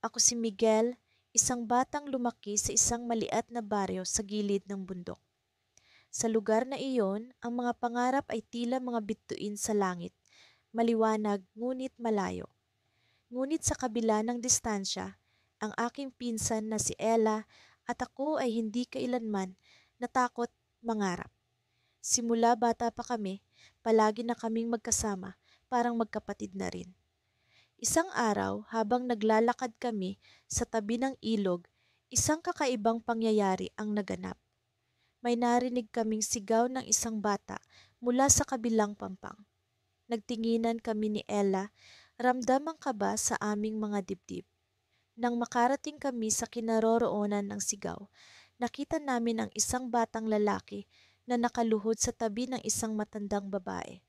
Ako si Miguel, isang batang lumaki sa isang maliit na baryo sa gilid ng bundok. Sa lugar na iyon, ang mga pangarap ay tila mga bituin sa langit, maliwanag ngunit malayo. Ngunit sa kabila ng distansya, ang aking pinsan na si Ella at ako ay hindi kailanman natakot mangarap. Simula bata pa kami, palagi na kaming magkasama, parang magkapatid na rin. Isang araw, habang naglalakad kami sa tabi ng ilog, isang kakaibang pangyayari ang naganap. May narinig kaming sigaw ng isang bata mula sa kabilang pampang. Nagtinginan kami ni Ella, ramdam ang kaba sa aming mga dibdib. Nang makarating kami sa kinaroroonan ng sigaw, nakita namin ang isang batang lalaki na nakaluhod sa tabi ng isang matandang babae.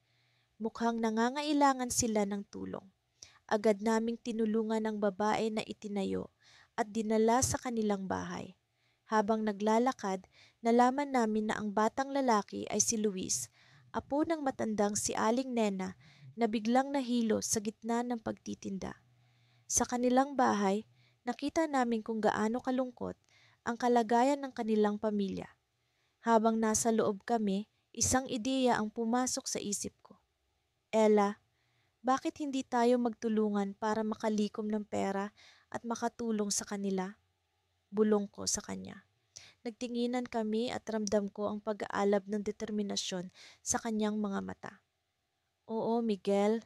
Mukhang nangangailangan sila ng tulong. Agad naming tinulungan ang babae na itinayo at dinala sa kanilang bahay. Habang naglalakad, nalaman namin na ang batang lalaki ay si Luis, apo ng matandang si Aling Nena na biglang nahilo sa gitna ng pagtitinda. Sa kanilang bahay, nakita namin kung gaano kalungkot ang kalagayan ng kanilang pamilya. Habang nasa loob kami, isang ideya ang pumasok sa isip ko. Ella, bakit hindi tayo magtulungan para makalikom ng pera at makatulong sa kanila? Bulong ko sa kanya. Nagtinginan kami at ramdam ko ang pag-aalab ng determinasyon sa kanyang mga mata. Oo, Miguel,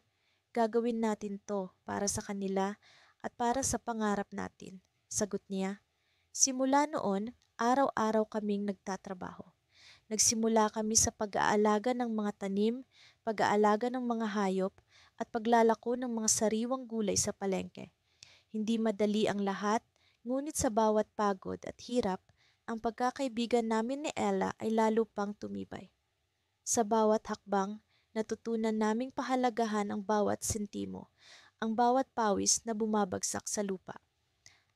gagawin natin to para sa kanila at para sa pangarap natin, sagot niya. Simula noon, araw-araw kaming nagtatrabaho. Nagsimula kami sa pag-aalaga ng mga tanim, pag-aalaga ng mga hayop, at paglalako ng mga sariwang gulay sa palengke. Hindi madali ang lahat, ngunit sa bawat pagod at hirap, ang pagkakaibigan namin ni Ella ay lalo pang tumibay. Sa bawat hakbang, natutunan naming pahalagahan ang bawat sentimo, ang bawat pawis na bumabagsak sa lupa.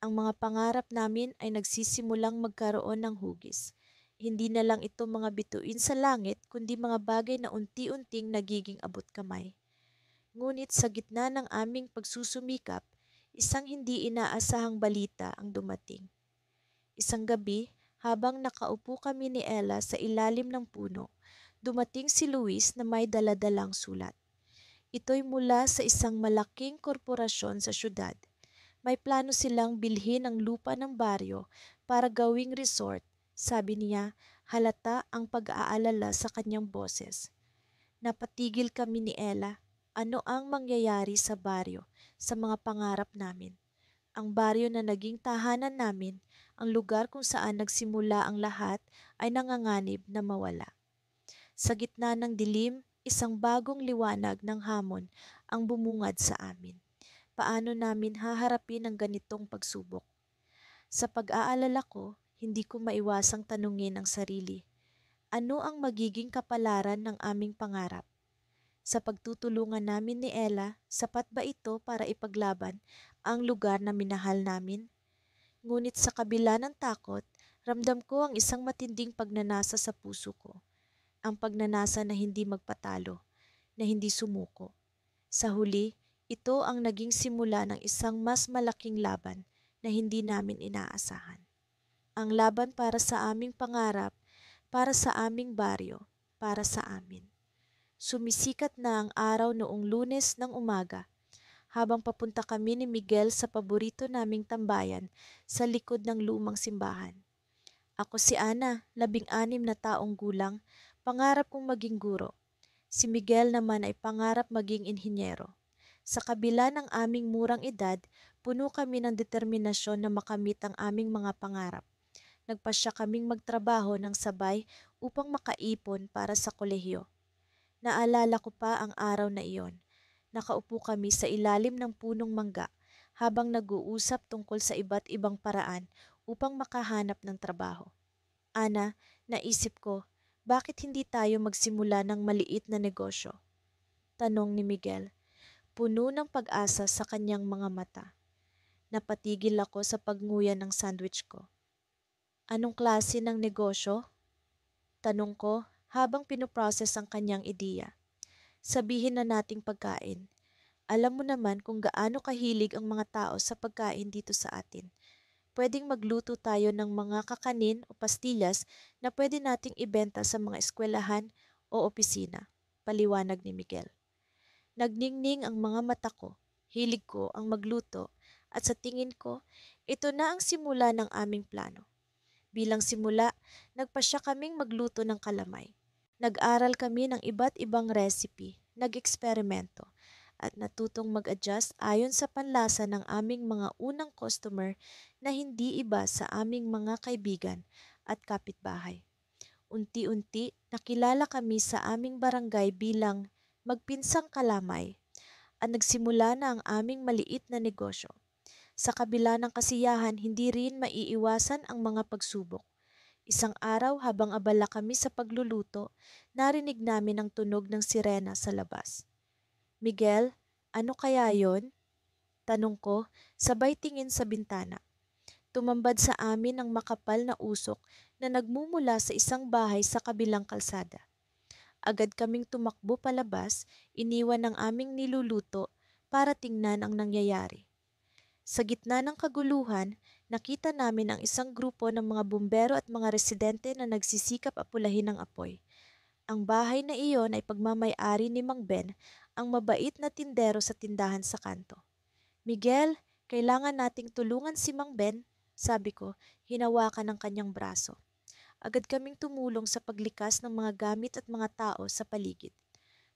Ang mga pangarap namin ay nagsisimulang magkaroon ng hugis. Hindi na lang ito mga bituin sa langit, kundi mga bagay na unti-unting nagiging abot kamay. Ngunit sa gitna ng aming pagsusumikap, isang hindi inaasahang balita ang dumating. Isang gabi, habang nakaupo kami ni Ella sa ilalim ng puno, dumating si Luis na may daladalang sulat. Ito'y mula sa isang malaking korporasyon sa syudad. May plano silang bilhin ang lupa ng baryo para gawing resort, sabi niya, halata ang pag-aalala sa kanyang boses. Napatigil kami ni Ella. Ano ang mangyayari sa baryo, sa mga pangarap namin? Ang baryo na naging tahanan namin, ang lugar kung saan nagsimula ang lahat, ay nanganganib na mawala. Sa gitna ng dilim, isang bagong liwanag ng hamon ang bumungad sa amin. Paano namin haharapin ang ganitong pagsubok? Sa pag-aalala ko, hindi ko maiwasang tanungin ang sarili. Ano ang magiging kapalaran ng aming pangarap? Sa pagtutulungan namin ni Ella, sapat ba ito para ipaglaban ang lugar na minahal namin? Ngunit sa kabila ng takot, ramdam ko ang isang matinding pagnanasa sa puso ko. Ang pagnanasa na hindi magpatalo, na hindi sumuko. Sa huli, ito ang naging simula ng isang mas malaking laban na hindi namin inaasahan. Ang laban para sa aming pangarap, para sa aming baryo, para sa amin. Sumisikat na ang araw noong Lunes ng umaga habang papunta kami ni Miguel sa paborito naming tambayan sa likod ng lumang simbahan. Ako si Ana, 16 na taong gulang, pangarap kong maging guro. Si Miguel naman ay pangarap maging inhinyero. Sa kabila ng aming murang edad, puno kami ng determinasyon na makamit ang aming mga pangarap. Nagpasya kaming magtrabaho ng sabay upang makaipon para sa kolehiyo. Naalala ko pa ang araw na iyon. Nakaupo kami sa ilalim ng punong mangga habang nag-uusap tungkol sa iba't ibang paraan upang makahanap ng trabaho. Ana, naisip ko, bakit hindi tayo magsimula ng maliit na negosyo? Tanong ni Miguel, puno ng pag-asa sa kanyang mga mata. Napatigil ako sa pagnguya ng sandwich ko. Anong klase ng negosyo? Tanong ko habang pinoprocess ang kanyang ideya. Sabihin na nating pagkain. Alam mo naman kung gaano kahilig ang mga tao sa pagkain dito sa atin. Pwedeng magluto tayo ng mga kakanin o pastillas na pwede nating ibenta sa mga eskwelahan o opisina. Paliwanag ni Miguel. Nagningning ang mga mata ko. Hilig ko ang magluto at sa tingin ko, ito na ang simula ng aming plano. Bilang simula, nagpasya kaming magluto ng kalamay. Nag-aral kami ng iba't ibang recipe, nag-eksperimento, at natutong mag-adjust ayon sa panlasa ng aming mga unang customer na hindi iba sa aming mga kaibigan at kapitbahay. Unti-unti, nakilala kami sa aming barangay bilang magpinsang kalamay at nagsimula na ang aming maliit na negosyo. Sa kabila ng kasiyahan, hindi rin maiiwasan ang mga pagsubok. Isang araw habang abala kami sa pagluluto, narinig namin ang tunog ng sirena sa labas. Miguel, ano kaya yon? Tanong ko, sabay tingin sa bintana. Tumambad sa amin ang makapal na usok na nagmumula sa isang bahay sa kabilang kalsada. Agad kaming tumakbo palabas, iniwan ang aming niluluto para tingnan ang nangyayari. Sa gitna ng kaguluhan, nakita namin ang isang grupo ng mga bumbero at mga residente na nagsisikap apulahin ang apoy. Ang bahay na iyon ay pagmamay-ari ni Mang Ben, ang mabait na tindero sa tindahan sa kanto. Miguel, kailangan nating tulungan si Mang Ben, sabi ko, hinawakan ng kanyang braso. Agad kaming tumulong sa paglikas ng mga gamit at mga tao sa paligid.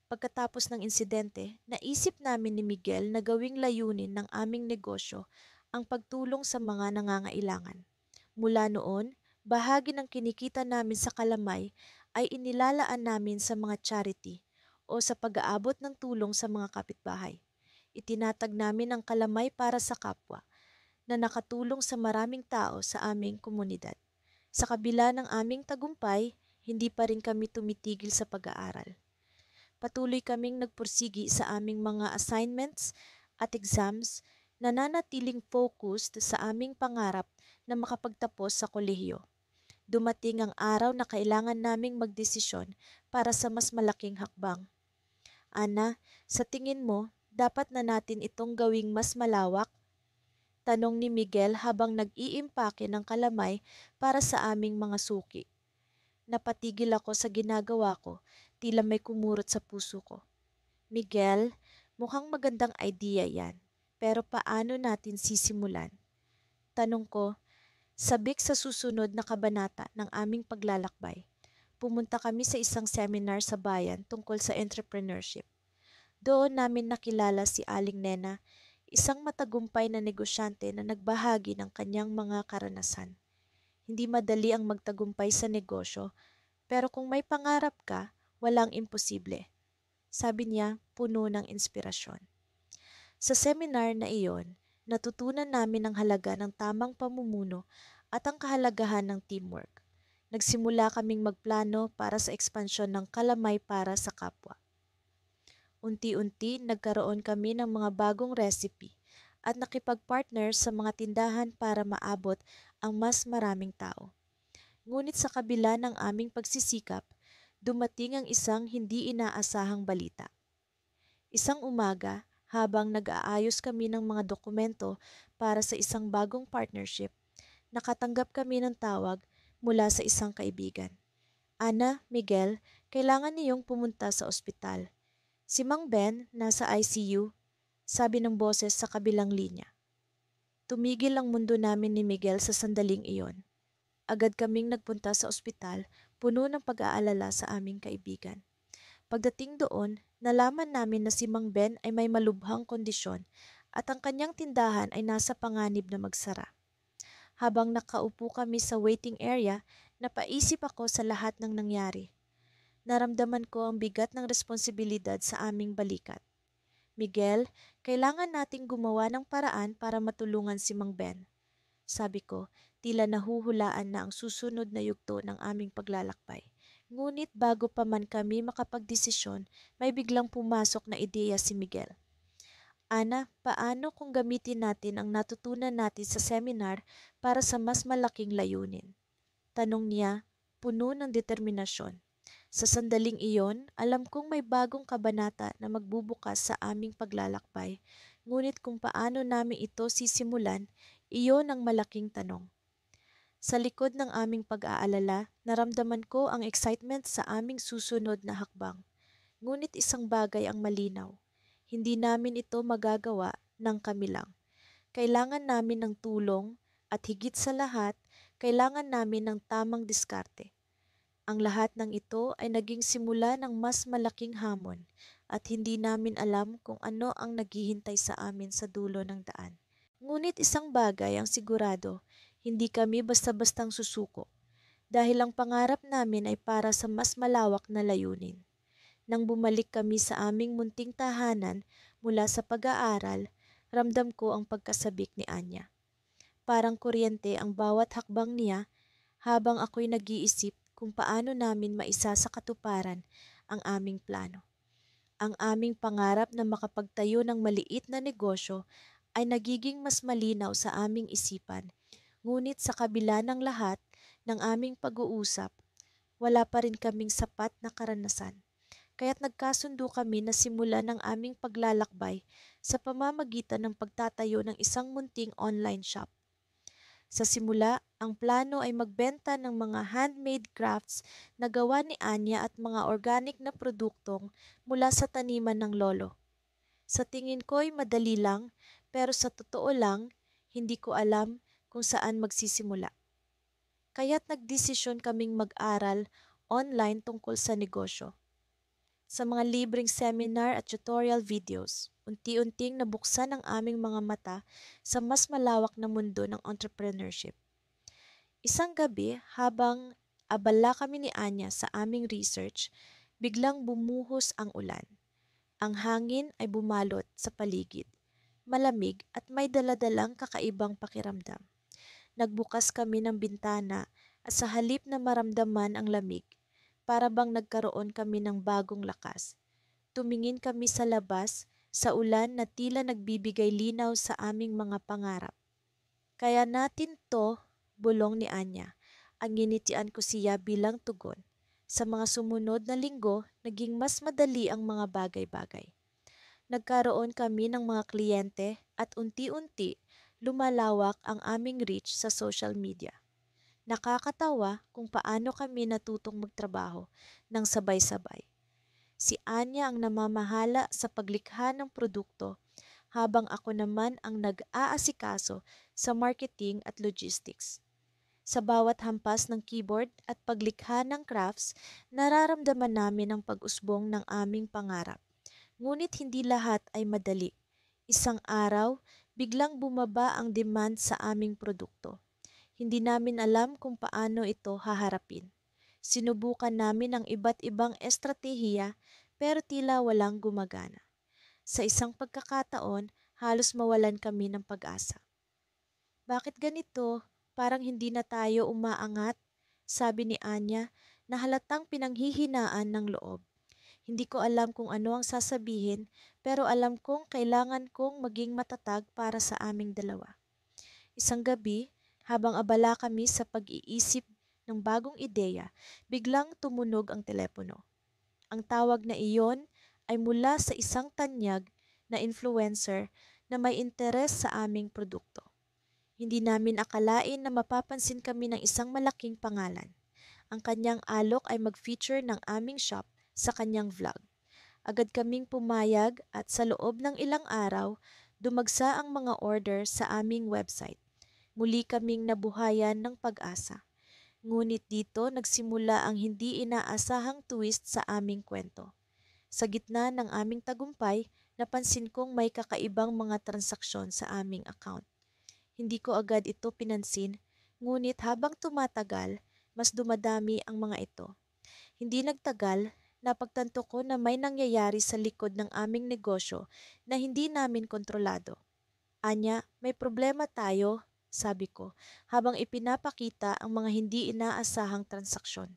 Pagkatapos ng insidente, naisip namin ni Miguel na gawing layunin ng aming negosyo ang pagtulong sa mga nangangailangan. Mula noon, bahagi ng kinikita namin sa Kalamay ay inilalaan namin sa mga charity o sa pag-aabot ng tulong sa mga kapitbahay. Itinatag namin ang Kalamay para sa kapwa na nakatulong sa maraming tao sa aming komunidad. Sa kabila ng aming tagumpay, hindi pa rin kami tumitigil sa pag-aaral. Patuloy kaming nagpursigi sa aming mga assignments at exams, nananatiling focused sa aming pangarap na makapagtapos sa kolehiyo. Dumating ang araw na kailangan naming magdesisyon para sa mas malaking hakbang. Ana, sa tingin mo, dapat na natin itong gawing mas malawak? Tanong ni Miguel habang nag-iimpake ng kalamay para sa aming mga suki. Napatigil ako sa ginagawa ko, tila may kumurot sa puso ko. Miguel, mukhang magandang idea yan. Pero paano natin sisimulan? Tanong ko, sabik sa susunod na kabanata ng aming paglalakbay. Pumunta kami sa isang seminar sa bayan tungkol sa entrepreneurship. Doon namin nakilala si Aling Nena, isang matagumpay na negosyante na nagbahagi ng kanyang mga karanasan. Hindi madali ang magtagumpay sa negosyo, pero kung may pangarap ka, walang imposible. Sabi niya, puno ng inspirasyon. Sa seminar na iyon, natutunan namin ang halaga ng tamang pamumuno at ang kahalagahan ng teamwork. Nagsimula kaming magplano para sa ekspansyon ng Kalamay para sa kapwa. Unti-unti nagkaroon kami ng mga bagong recipe at nakipag-partner sa mga tindahan para maabot ang mas maraming tao. Ngunit sa kabila ng aming pagsisikap, dumating ang isang hindi inaasahang balita. Isang umaga, habang nag-aayos kami ng mga dokumento para sa isang bagong partnership, nakatanggap kami ng tawag mula sa isang kaibigan. Ana, Miguel, kailangan niyong pumunta sa ospital. Si Mang Ben nasa ICU, sabi ng boses sa kabilang linya. Tumigil ang mundo namin ni Miguel sa sandaling iyon. Agad kaming nagpunta sa ospital, puno ng pag-aalala sa aming kaibigan. Pagdating doon, nalaman namin na si Mang Ben ay may malubhang kondisyon at ang kanyang tindahan ay nasa panganib na magsara. Habang nakaupo kami sa waiting area, napaisip ako sa lahat ng nangyari. Naramdaman ko ang bigat ng responsibilidad sa aming balikat. Miguel, kailangan nating gumawa ng paraan para matulungan si Mang Ben. Sabi ko, tila nahuhulaan na ang susunod na yugto ng aming paglalakbay. Ngunit bago pa man kami makapagdesisyon, may biglang pumasok na ideya si Miguel. Ana, paano kung gamitin natin ang natutunan natin sa seminar para sa mas malaking layunin? Tanong niya, puno ng determinasyon. Sa sandaling iyon, alam kong may bagong kabanata na magbubukas sa aming paglalakbay, ngunit kung paano namin ito sisimulan, iyon ang malaking tanong. Sa likod ng aming pag-aalala, naramdaman ko ang excitement sa aming susunod na hakbang. Ngunit isang bagay ang malinaw. Hindi namin ito magagawa ng kami lang. Kailangan namin ng tulong at higit sa lahat, kailangan namin ng tamang diskarte. Ang lahat ng ito ay naging simula ng mas malaking hamon at hindi namin alam kung ano ang naghihintay sa amin sa dulo ng daan. Ngunit isang bagay ang sigurado, hindi kami basta-bastang susuko dahil ang pangarap namin ay para sa mas malawak na layunin. Nang bumalik kami sa aming munting tahanan mula sa pag-aaral, ramdam ko ang pagkasabik ni Anya. Parang kuryente ang bawat hakbang niya habang ako'y nag-iisip kung paano namin maisa sa katuparan ang aming plano. Ang aming pangarap na makapagtayo ng maliit na negosyo ay nagiging mas malinaw sa aming isipan. Ngunit sa kabila ng lahat ng aming pag-uusap, wala pa rin kaming sapat na karanasan. Kaya't nagkasundo kami na simulan ng aming paglalakbay sa pamamagitan ng pagtatayo ng isang munting online shop. Sa simula, ang plano ay magbenta ng mga handmade crafts na gawa ni Anya at mga organic na produktong mula sa taniman ng lolo. Sa tingin ko'y madali lang, pero sa totoo lang, hindi ko alam kung saan magsisimula. Kaya't nagdesisyon kaming mag-aral online tungkol sa negosyo. Sa mga libreng seminar at tutorial videos, unti-unting nabuksan ang aming mga mata sa mas malawak na mundo ng entrepreneurship. Isang gabi, habang abala kami ni Anya sa aming research, biglang bumuhos ang ulan. Ang hangin ay bumalot sa paligid, malamig at may daladalang kakaibang pakiramdam. Nagbukas kami ng bintana at sa halip na maramdaman ang lamig, para bang nagkaroon kami ng bagong lakas. Tumingin kami sa labas, sa ulan na tila nagbibigay linaw sa aming mga pangarap. Kaya natin to, bulong ni Anya. Ang nginitian ko siya bilang tugon. Sa mga sumunod na linggo, naging mas madali ang mga bagay-bagay. Nagkaroon kami ng mga kliyente at unti-unti lumalawak ang aming reach sa social media. Nakakatawa kung paano kami natutong magtrabaho ng sabay-sabay. Si Anya ang namamahala sa paglikha ng produkto habang ako naman ang nag-aasikaso sa marketing at logistics. Sa bawat hampas ng keyboard at paglikha ng crafts, nararamdaman namin ang pag-usbong ng aming pangarap. Ngunit hindi lahat ay madali. Isang araw, biglang bumaba ang demand sa aming produkto. Hindi namin alam kung paano ito haharapin. Sinubukan namin ang iba't ibang estratehiya pero tila walang gumagana. Sa isang pagkakataon, halos mawalan kami ng pag-asa. Bakit ganito? Parang hindi na tayo umaangat, sabi ni Anya na halatang pinanghihinaan ng loob. Hindi ko alam kung ano ang sasabihin, pero alam kong kailangan kong maging matatag para sa aming dalawa. Isang gabi, habang abala kami sa pag-iisip ng bagong ideya, biglang tumunog ang telepono. Ang tawag na iyon ay mula sa isang tanyag na influencer na may interes sa aming produkto. Hindi namin akalain na mapapansin kami ng isang malaking pangalan. Ang kanyang alok ay mag-feature ng aming shop sa kanyang vlog. Agad kaming pumayag at sa loob ng ilang araw, dumagsa ang mga order sa aming website. Muli kaming nabuhayan ng pag-asa. Ngunit dito nagsimula ang hindi inaasahang twist sa aming kwento. Sa gitna ng aming tagumpay, napansin kong may kakaibang mga transaksyon sa aming account. Hindi ko agad ito pinansin, ngunit habang tumatagal, mas dumadami ang mga ito. Hindi nagtagal, napagtanto ko na may nangyayari sa likod ng aming negosyo na hindi namin kontrolado. Anya, may problema tayo, sabi ko, habang ipinapakita ang mga hindi inaasahang transaksyon.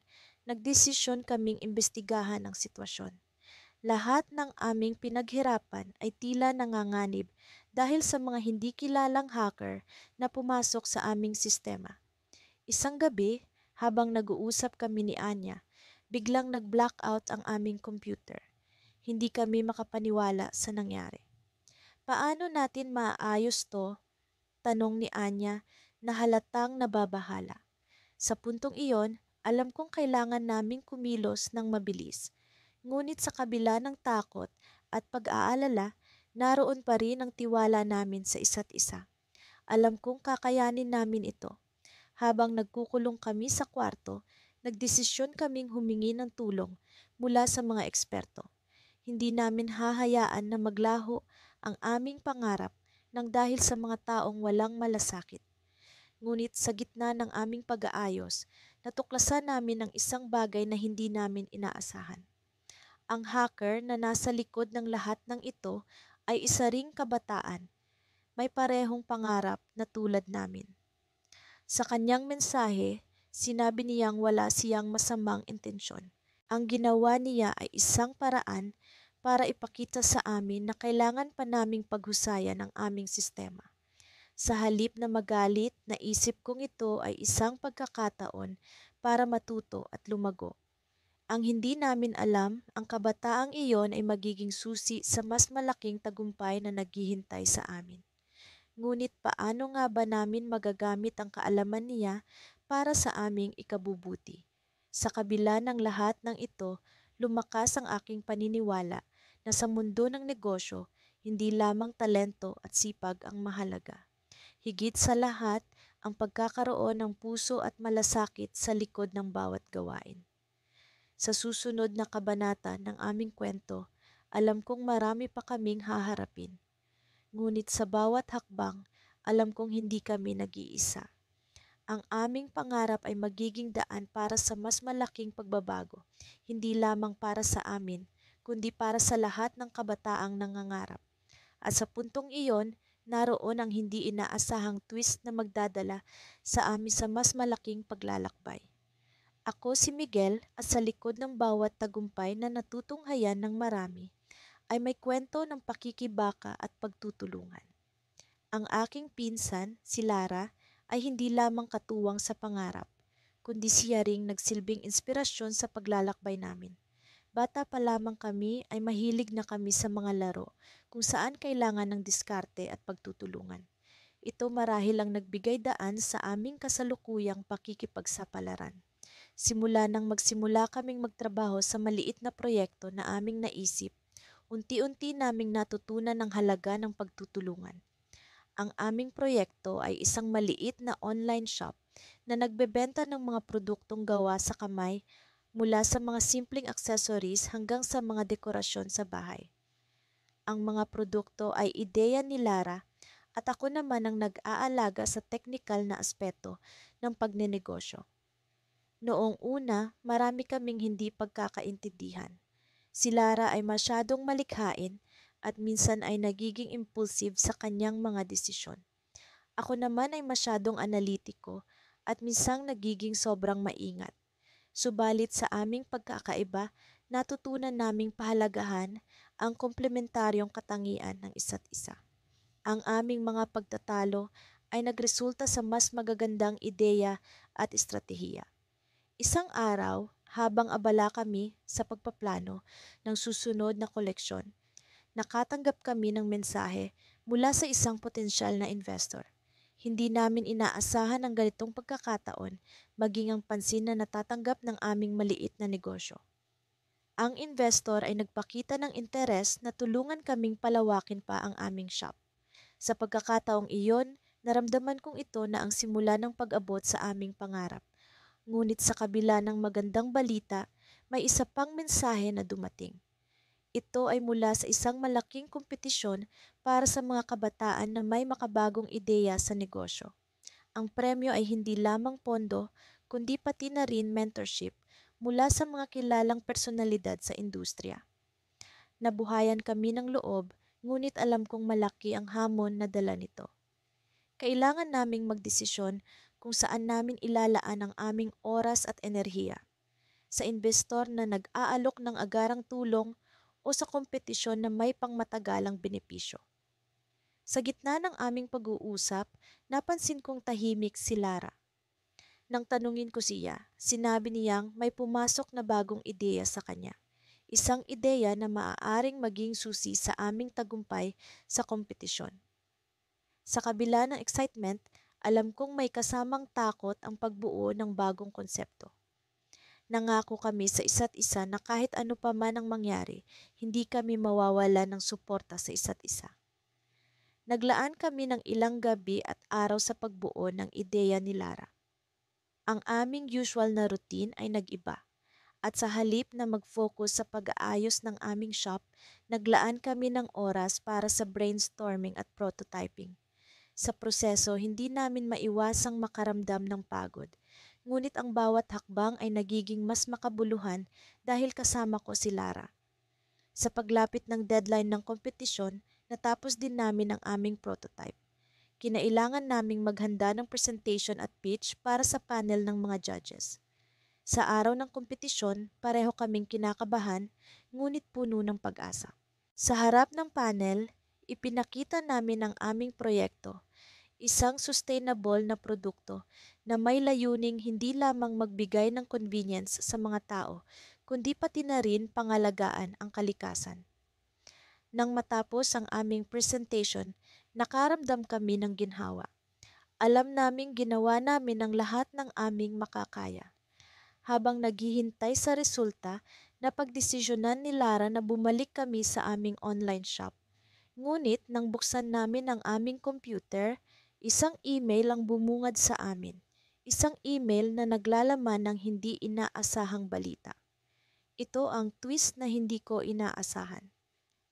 Nagdesisyon kaming imbestigahan ang sitwasyon. Lahat ng aming pinaghirapan ay tila nanganganib dahil sa mga hindi kilalang hacker na pumasok sa aming sistema. Isang gabi, habang nag-uusap kami ni Anya, Biglang nag-blackout ang aming computer. Hindi kami makapaniwala sa nangyari. Paano natin maaayos to? Tanong ni Anya na halatang nababahala. Sa puntong iyon, alam kong kailangan naming kumilos ng mabilis. Ngunit sa kabila ng takot at pag-aalala, naroon pa rin ang tiwala namin sa isa't isa. Alam kong kakayanin namin ito. Habang nagkukulong kami sa kwarto, nagdesisyon kaming humingi ng tulong mula sa mga eksperto. Hindi namin hahayaan na maglaho ang aming pangarap ng dahil sa mga taong walang malasakit. Ngunit sa gitna ng aming pag-aayos, natuklasan namin ang isang bagay na hindi namin inaasahan. Ang hacker na nasa likod ng lahat ng ito ay isa ring kabataan. May parehong pangarap na tulad namin. Sa kanyang mensahe, sinabi niyang wala siyang masamang intensyon. Ang ginawa niya ay isang paraan para ipakita sa amin na kailangan pa naming paghusayan ang aming sistema. Sa halip na magalit, naisip kong ito ay isang pagkakataon para matuto at lumago. Ang hindi namin alam, ang kabataang iyon ay magiging susi sa mas malaking tagumpay na naghihintay sa amin. Ngunit paano nga ba namin magagamit ang kaalaman niya para sa aming ikabubuti? Sa kabila ng lahat ng ito, lumakas ang aking paniniwala na sa mundo ng negosyo, hindi lamang talento at sipag ang mahalaga. Higit sa lahat, ang pagkakaroon ng puso at malasakit sa likod ng bawat gawain. Sa susunod na kabanata ng aming kwento, alam kong marami pa kaming haharapin. Ngunit sa bawat hakbang, alam kong hindi kami nag-iisa. Ang aming pangarap ay magiging daan para sa mas malaking pagbabago, hindi lamang para sa amin, kundi para sa lahat ng kabataang nangangarap. At sa puntong iyon, naroon ang hindi inaasahang twist na magdadala sa amin sa mas malaking paglalakbay. Ako si Miguel at sa likod ng bawat tagumpay na natutunghayan ng marami ay may kwento ng pakikibaka at pagtutulungan. Ang aking pinsan, si Lara, ay hindi lamang katuwang sa pangarap, kundi siya ring nagsilbing inspirasyon sa paglalakbay namin. Bata pa lamang kami ay mahilig na kami sa mga laro kung saan kailangan ng diskarte at pagtutulungan. Ito marahil ang nagbigay daan sa aming kasalukuyang pakikipagsapalaran. Simula nang magsimula kaming magtrabaho sa maliit na proyekto na aming naisip, unti-unti naming natutunan ang halaga ng pagtutulungan. Ang aming proyekto ay isang maliit na online shop na nagbebenta ng mga produktong gawa sa kamay mula sa mga simpleng accessories hanggang sa mga dekorasyon sa bahay. Ang mga produkto ay ideya ni Lara at ako naman ang nag-aalaga sa teknikal na aspeto ng pagnenegosyo. Noong una, marami kaming hindi pagkakaintindihan. Si Lara ay masyadong malikhain at minsan ay nagiging impulsive sa kanyang mga desisyon. Ako naman ay masyadong analitiko at minsang nagiging sobrang maingat. Subalit sa aming pagkakaiba, natutunan naming pahalagahan ang komplementaryong katangian ng isa't isa. Ang aming mga pagtatalo ay nagresulta sa mas magagandang ideya at estratehiya. Isang araw, habang abala kami sa pagpaplano ng susunod na koleksyon, nakatanggap kami ng mensahe mula sa isang potensyal na investor. Hindi namin inaasahan ang ganitong pagkakataon, maging ang pansin na natatanggap ng aming maliit na negosyo. Ang investor ay nagpakita ng interes na tulungan kaming palawakin pa ang aming shop. Sa pagkakataong iyon, naramdaman kong ito na ang simula ng pag-abot sa aming pangarap. Ngunit sa kabila ng magandang balita, may isa pang mensahe na dumating. Ito ay mula sa isang malaking kompetisyon para sa mga kabataan na may makabagong ideya sa negosyo. Ang premyo ay hindi lamang pondo, kundi pati na rin mentorship mula sa mga kilalang personalidad sa industriya. Nabuhayan kami ng loob, ngunit alam kong malaki ang hamon na dala nito. Kailangan naming magdesisyon kung saan namin ilalaan ang aming oras at enerhiya. Sa investor na nag-aalok ng agarang tulong o sa kompetisyon na may pangmatagalang benepisyo. Sa gitna ng aming pag-uusap, napansin kong tahimik si Lara. Nang tanungin ko siya, sinabi niyang may pumasok na bagong ideya sa kanya. Isang ideya na maaaring maging susi sa aming tagumpay sa kompetisyon. Sa kabila ng excitement, alam kong may kasamang takot ang pagbuo ng bagong konsepto. Nangako kami sa isa't isa na kahit ano pa man ang mangyari, hindi kami mawawala ng suporta sa isa't isa. Naglaan kami ng ilang gabi at araw sa pagbuo ng ideya ni Lara. Ang aming usual na routine ay nag-iba. At sa halip na mag-focus sa pag-aayos ng aming shop, naglaan kami ng oras para sa brainstorming at prototyping. Sa proseso, hindi namin maiwasang makaramdam ng pagod. Ngunit ang bawat hakbang ay nagiging mas makabuluhan dahil kasama ko si Lara. Sa paglapit ng deadline ng kompetisyon, natapos din namin ang aming prototype. Kinailangan naming maghanda ng presentation at pitch para sa panel ng mga judges. Sa araw ng kompetisyon, pareho kaming kinakabahan, ngunit puno ng pag-asa. Sa harap ng panel, ipinakita namin ang aming proyekto, isang sustainable na produkto na may layuning hindi lamang magbigay ng convenience sa mga tao, kundi pati na rin pangalagaan ang kalikasan. Nang matapos ang aming presentation, nakaramdam kami ng ginhawa. Alam naming ginawa namin ang lahat ng aming makakaya. Habang naghihintay sa resulta, napagdesisyonan ni Lara na bumalik kami sa aming online shop. Ngunit nang buksan namin ang aming computer, isang email ang bumungad sa amin. Isang email na naglalaman ng hindi inaasahang balita. Ito ang twist na hindi ko inaasahan.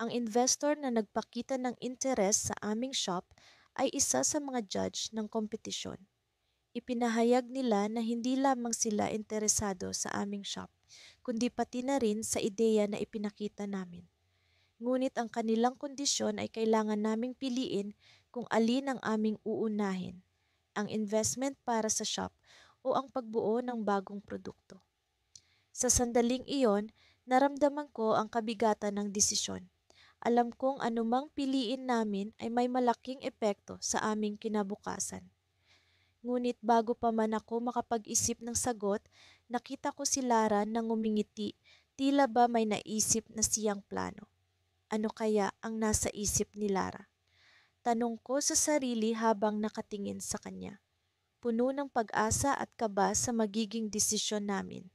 Ang investor na nagpakita ng interes sa aming shop ay isa sa mga judge ng kompetisyon. Ipinahayag nila na hindi lamang sila interesado sa aming shop, kundi pati na rin sa ideya na ipinakita namin. Ngunit ang kanilang kondisyon ay kailangan naming piliin kung alin ang aming uunahin, ang investment para sa shop o ang pagbuo ng bagong produkto. Sa sandaling iyon, naramdaman ko ang kabigatan ng desisyon. Alam kong anumang piliin namin ay may malaking epekto sa aming kinabukasan. Ngunit bago pa man ako makapag-isip ng sagot, nakita ko si Lara na ngumingiti, tila ba may naisip na siyang plano. Ano kaya ang nasa isip ni Lara? Tanong ko sa sarili habang nakatingin sa kanya. Puno ng pag-asa at kaba sa magiging desisyon namin.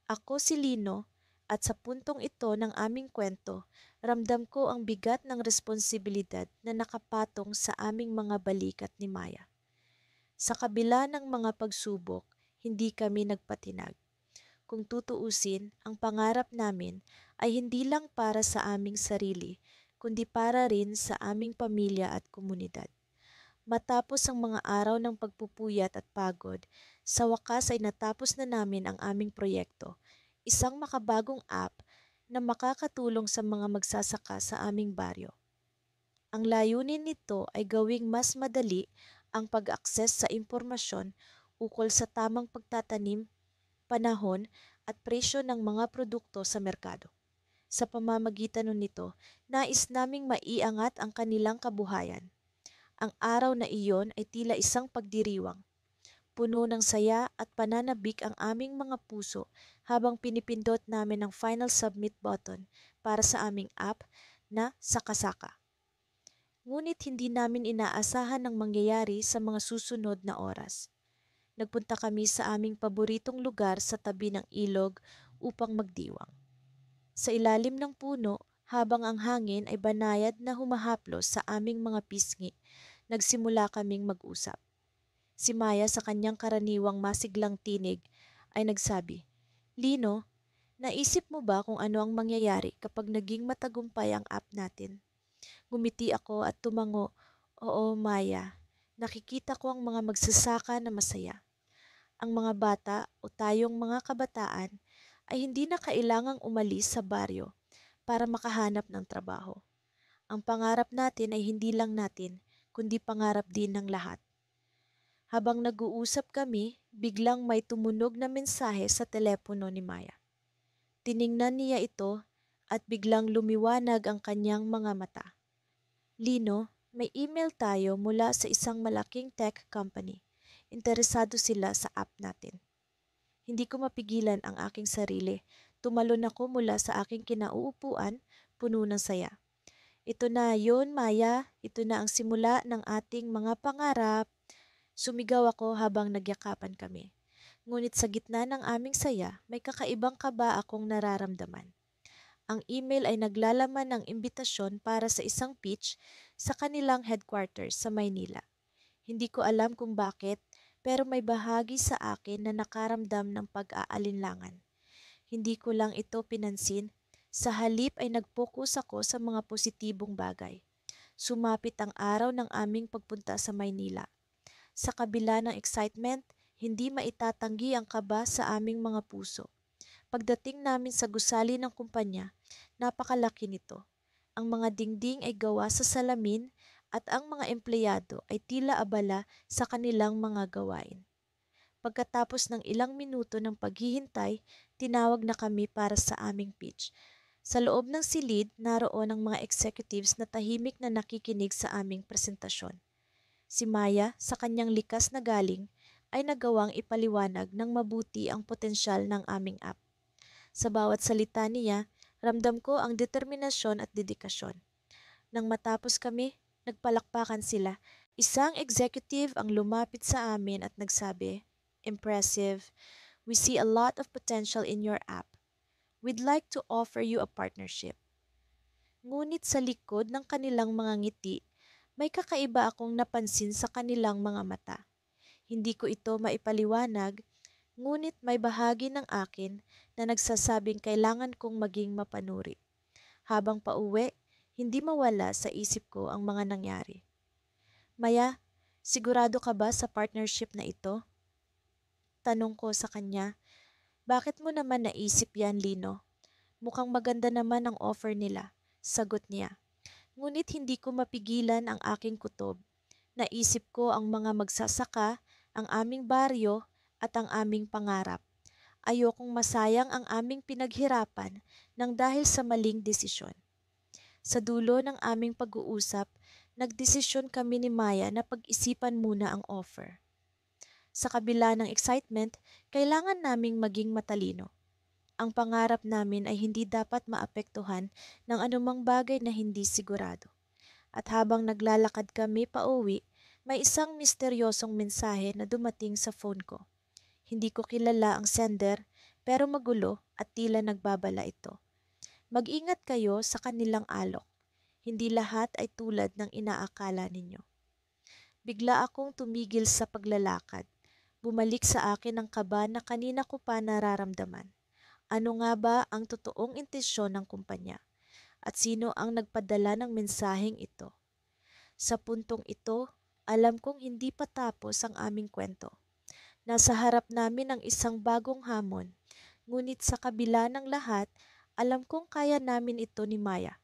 Ako si Lino at sa puntong ito ng aming kwento, ramdam ko ang bigat ng responsibilidad na nakapatong sa aming mga balikat ni Maya. Sa kabila ng mga pagsubok, hindi kami nagpatinag. Kung tutuusin, ang pangarap namin ay hindi lang para sa aming sarili, kundi para rin sa aming pamilya at komunidad. Matapos ang mga araw ng pagpupuyat at pagod, sa wakas ay natapos na namin ang aming proyekto, isang makabagong app na makakatulong sa mga magsasaka sa aming baryo. Ang layunin nito ay gawing mas madali ang pag-akses sa impormasyon ukol sa tamang pagtatanim, panahon at presyo ng mga produkto sa merkado. Sa pamamagitan nito, nais naming maiangat ang kanilang kabuhayan. Ang araw na iyon ay tila isang pagdiriwang. Puno ng saya at pananabik ang aming mga puso habang pinipindot namin ang final submit button para sa aming app na Sakasaka. Ngunit hindi namin inaasahan ang mangyayari sa mga susunod na oras. Nagpunta kami sa aming paboritong lugar sa tabi ng ilog upang magdiwang. Sa ilalim ng puno, habang ang hangin ay banayad na humahaplos sa aming mga pisngi, nagsimula kaming mag-usap. Si Maya sa kanyang karaniwang masiglang tinig ay nagsabi, "Lino, naisip mo ba kung ano ang mangyayari kapag naging matagumpay ang app natin?" Ngumiti ako at tumango, "Oo, Maya. Nakikita ko ang mga magsasaka na masaya. Ang mga bata o tayong mga kabataan ay hindi na kailangang umalis sa baryo para makahanap ng trabaho. Ang pangarap natin ay hindi lang natin, kundi pangarap din ng lahat." Habang nag-uusap kami, biglang may tumunog na mensahe sa telepono ni Maya. Tiningnan niya ito at biglang lumiwanag ang kanyang mga mata. "Lino, may email tayo mula sa isang malaking tech company. interesado sila sa app natin. Hindi ko mapigilan ang aking sarili. Tumalon ako mula sa aking kinauupuan, puno ng saya. Ito na yon, Maya. Ito na ang simula ng ating mga pangarap. Sumigaw ako habang nagyakapan kami. Ngunit sa gitna ng aming saya, may kakaibang kaba akong nararamdaman. Ang email ay naglalaman ng imbitasyon para sa isang pitch sa kanilang headquarters sa Maynila. Hindi ko alam kung bakit, pero may bahagi sa akin na nakaramdam ng pag-aalinlangan. Hindi ko lang ito pinansin, sa halip ay nag-focus ako sa mga positibong bagay. Sumapit ang araw ng aming pagpunta sa Maynila. Sa kabila ng excitement, hindi maitatanggi ang kaba sa aming mga puso. Pagdating namin sa gusali ng kumpanya, napakalaki nito. Ang mga dingding ay gawa sa salamin at ang mga empleyado ay tila abala sa kanilang mga gawain. Pagkatapos ng ilang minuto ng paghihintay, tinawag na kami para sa aming pitch. Sa loob ng silid, naroon ang mga executives na tahimik na nakikinig sa aming presentasyon. Si Maya, sa kanyang likas na galing, ay nagawang ipaliwanag ng mabuti ang potensyal ng aming app. Sa bawat salita niya, ramdam ko ang determinasyon at dedikasyon. Nang matapos kami, nagpalakpakan sila. Isang executive ang lumapit sa amin at nagsabi, "Impressive. We see a lot of potential in your app. We'd like to offer you a partnership." Ngunit sa likod ng kanilang mga ngiti, may kakaiba akong napansin sa kanilang mga mata. Hindi ko ito maipaliwanag, ngunit may bahagi ng akin na nagsasabing kailangan kong maging mapanuri. Habang pauwi, hindi mawala sa isip ko ang mga nangyari. Maya, sigurado ka ba sa partnership na ito? Tanong ko sa kanya, bakit mo naman naisip yan, Lino? Mukhang maganda naman ang offer nila, sagot niya. Ngunit hindi ko mapigilan ang aking kutob. Naisip ko ang mga magsasaka, ang aming baryo at ang aming pangarap. Ayokong masayang ang aming pinaghirapan nang dahil sa maling desisyon. Sa dulo ng aming pag-uusap, nagdesisyon kami ni Maya na pag-isipan muna ang offer. Sa kabila ng excitement, kailangan naming maging matalino. Ang pangarap namin ay hindi dapat maapektuhan ng anumang bagay na hindi sigurado. At habang naglalakad kami pauwi, may isang misteryosong mensahe na dumating sa phone ko. Hindi ko kilala ang sender, pero magulo at tila nagbabala ito. Mag-ingat kayo sa kanilang alok. Hindi lahat ay tulad ng inaakala ninyo. Bigla akong tumigil sa paglalakad. Bumalik sa akin ang kaba na kanina ko pa nararamdaman. Ano nga ba ang totoong intensyon ng kumpanya? At sino ang nagpadala ng mensaheng ito? Sa puntong ito, alam kong hindi pa tapos ang aming kwento. Nasa harap namin ang isang bagong hamon, ngunit sa kabila ng lahat, alam kong kaya namin ito ni Maya,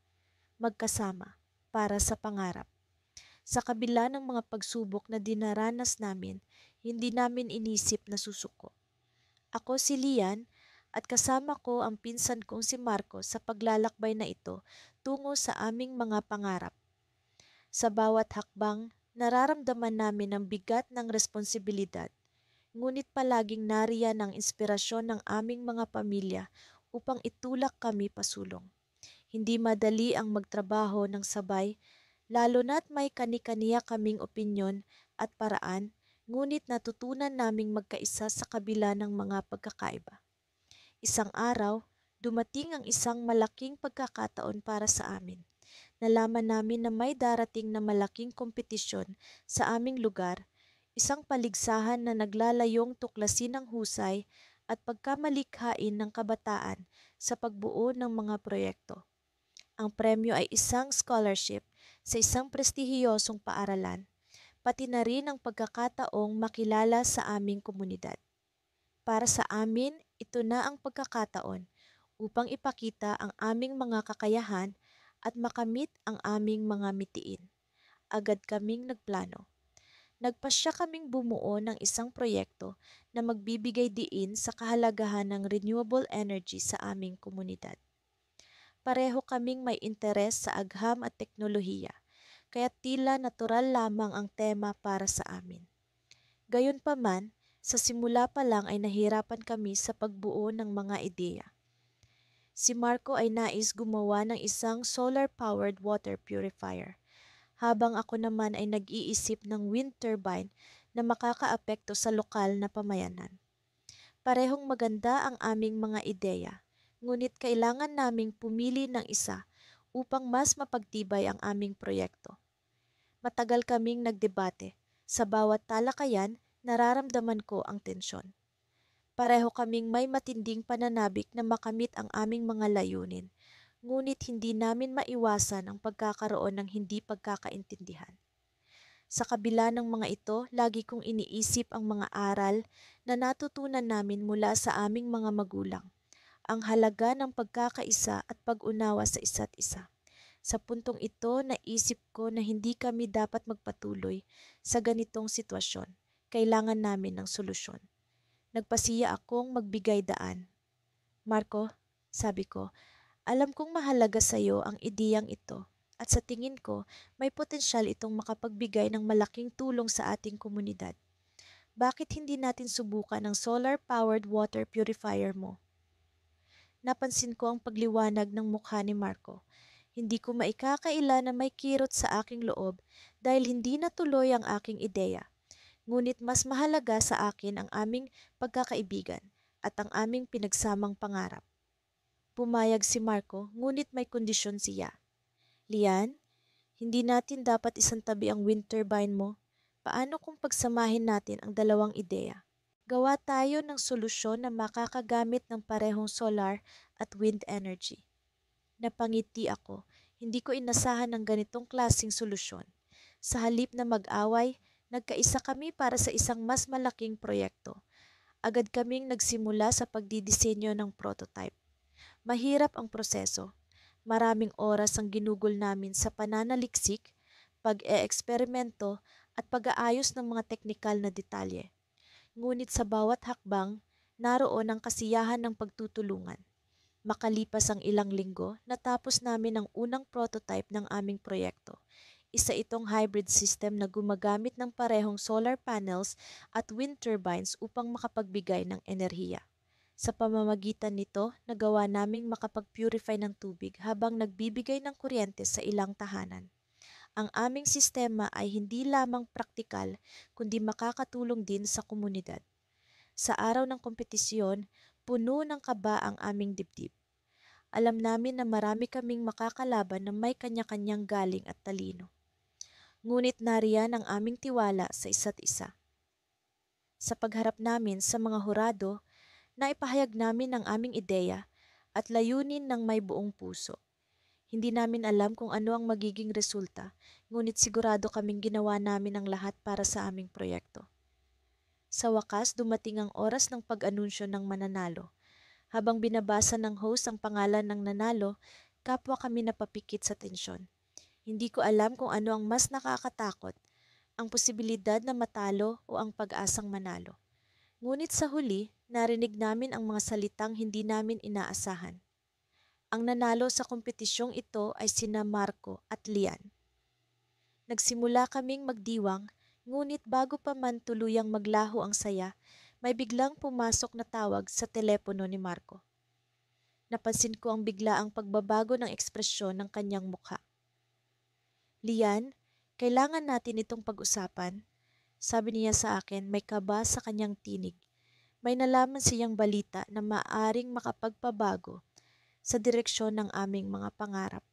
magkasama, para sa pangarap. Sa kabila ng mga pagsubok na dinaranas namin, hindi namin inisip na susuko. Ako si Lian at kasama ko ang pinsan kong si Marco sa paglalakbay na ito tungo sa aming mga pangarap. Sa bawat hakbang, nararamdaman namin ang bigat ng responsibilidad, ngunit palaging nariyan ang inspirasyon ng aming mga pamilya upang itulak kami pasulong. Hindi madali ang magtrabaho ng sabay, lalo na't may kani-kaniya kaming opinyon at paraan, ngunit natutunan naming magkaisa sa kabila ng mga pagkakaiba. Isang araw, dumating ang isang malaking pagkakataon para sa amin. Nalaman namin na may darating na malaking kompetisyon sa aming lugar, isang paligsahan na naglalayong tuklasin ang husay at pagkamalikhain ng kabataan sa pagbuo ng mga proyekto. Ang premyo ay isang scholarship sa isang prestihiyosong paaralan, pati na rin ang pagkakataong makilala sa aming komunidad. Para sa amin, ito na ang pagkakataon upang ipakita ang aming mga kakayahan at makamit ang aming mga mitiin. Agad kaming nagplano. Nagpasya kaming bumuo ng isang proyekto na magbibigay diin sa kahalagahan ng renewable energy sa aming komunidad. Pareho kaming may interes sa agham at teknolohiya, kaya tila natural lamang ang tema para sa amin. Gayunpaman, sa simula pa lang ay nahirapan kami sa pagbuo ng mga ideya. Si Marco ay nais gumawa ng isang solar-powered water purifier, habang ako naman ay nag-iisip ng wind turbine na makakaapekto sa lokal na pamayanan. Parehong maganda ang aming mga ideya, ngunit kailangan naming pumili ng isa upang mas mapagtibay ang aming proyekto. Matagal kaming nagdebate. Sa bawat talakayan, nararamdaman ko ang tensyon. Pareho kaming may matinding pananabik na makamit ang aming mga layunin, ngunit hindi namin maiwasan ang pagkakaroon ng hindi pagkakaintindihan. Sa kabila ng mga ito, lagi kong iniisip ang mga aral na natutunan namin mula sa aming mga magulang, ang halaga ng pagkakaisa at pag-unawa sa isa't isa. Sa puntong ito, naisip ko na hindi kami dapat magpatuloy sa ganitong sitwasyon. Kailangan namin ng solusyon. Nagpasiya akong magbigay daan. Marco, sabi ko, alam kong mahalaga sa iyo ang ideyang ito at sa tingin ko may potensyal itong makapagbigay ng malaking tulong sa ating komunidad. Bakit hindi natin subukan ang solar-powered water purifier mo? Napansin ko ang pagliwanag ng mukha ni Marco. Hindi ko maikakaila na may kirot sa aking loob dahil hindi natuloy ang aking ideya. Ngunit mas mahalaga sa akin ang aming pagkakaibigan at ang aming pinagsamang pangarap. Pumayag si Marco, ngunit may kondisyon siya. Lian, hindi natin dapat isantabi ang wind turbine mo. Paano kung pagsamahin natin ang dalawang ideya? Gawa tayo ng solusyon na makakagamit ng parehong solar at wind energy. Napangiti ako. Hindi ko inasahan ng ganitong klasing solusyon. Sa halip na mag-away, nagkaisa kami para sa isang mas malaking proyekto. Agad kaming nagsimula sa pagdidisenyo ng prototype. Mahirap ang proseso. Maraming oras ang ginugol namin sa pananaliksik, pag-eeksperimento at pag-aayos ng mga teknikal na detalye. Ngunit sa bawat hakbang, naroon ang kasiyahan ng pagtutulungan. Makalipas ang ilang linggo, natapos namin ang unang prototype ng aming proyekto. Isa itong hybrid system na gumagamit ng parehong solar panels at wind turbines upang makapagbigay ng enerhiya. Sa pamamagitan nito, nagawa naming makapag-purify ng tubig habang nagbibigay ng kuryente sa ilang tahanan. Ang aming sistema ay hindi lamang praktikal, kundi makakatulong din sa komunidad. Sa araw ng kompetisyon, puno ng kaba ang aming dibdib. Alam namin na marami kaming makakalaban na may kanya-kanyang galing at talino. Ngunit nariyan ang aming tiwala sa isa't isa. Sa pagharap namin sa mga hurado, naipahayag namin ang aming ideya at layunin ng may buong puso. Hindi namin alam kung ano ang magiging resulta, ngunit sigurado kaming ginawa namin ang lahat para sa aming proyekto. Sa wakas, dumating ang oras ng pag-anunsyo ng mananalo. Habang binabasa ng host ang pangalan ng nanalo, kapwa kami napapikit sa tensyon. Hindi ko alam kung ano ang mas nakakatakot, ang posibilidad na matalo o ang pag-asang manalo. Ngunit sa huli, narinig namin ang mga salitang hindi namin inaasahan. Ang nanalo sa kompetisyong ito ay sina Marco at Lian. Nagsimula kaming magdiwang, ngunit bago pa man tuluyang maglaho ang saya, may biglang pumasok na tawag sa telepono ni Marco. Napansin ko ang biglaang pagbabago ng ekspresyon ng kanyang mukha. Lian, kailangan natin itong pag-usapan. Sabi niya sa akin, may kaba sa kanyang tinig. May nalaman siyang balita na maaaring makapagpabago sa direksyon ng aming mga pangarap.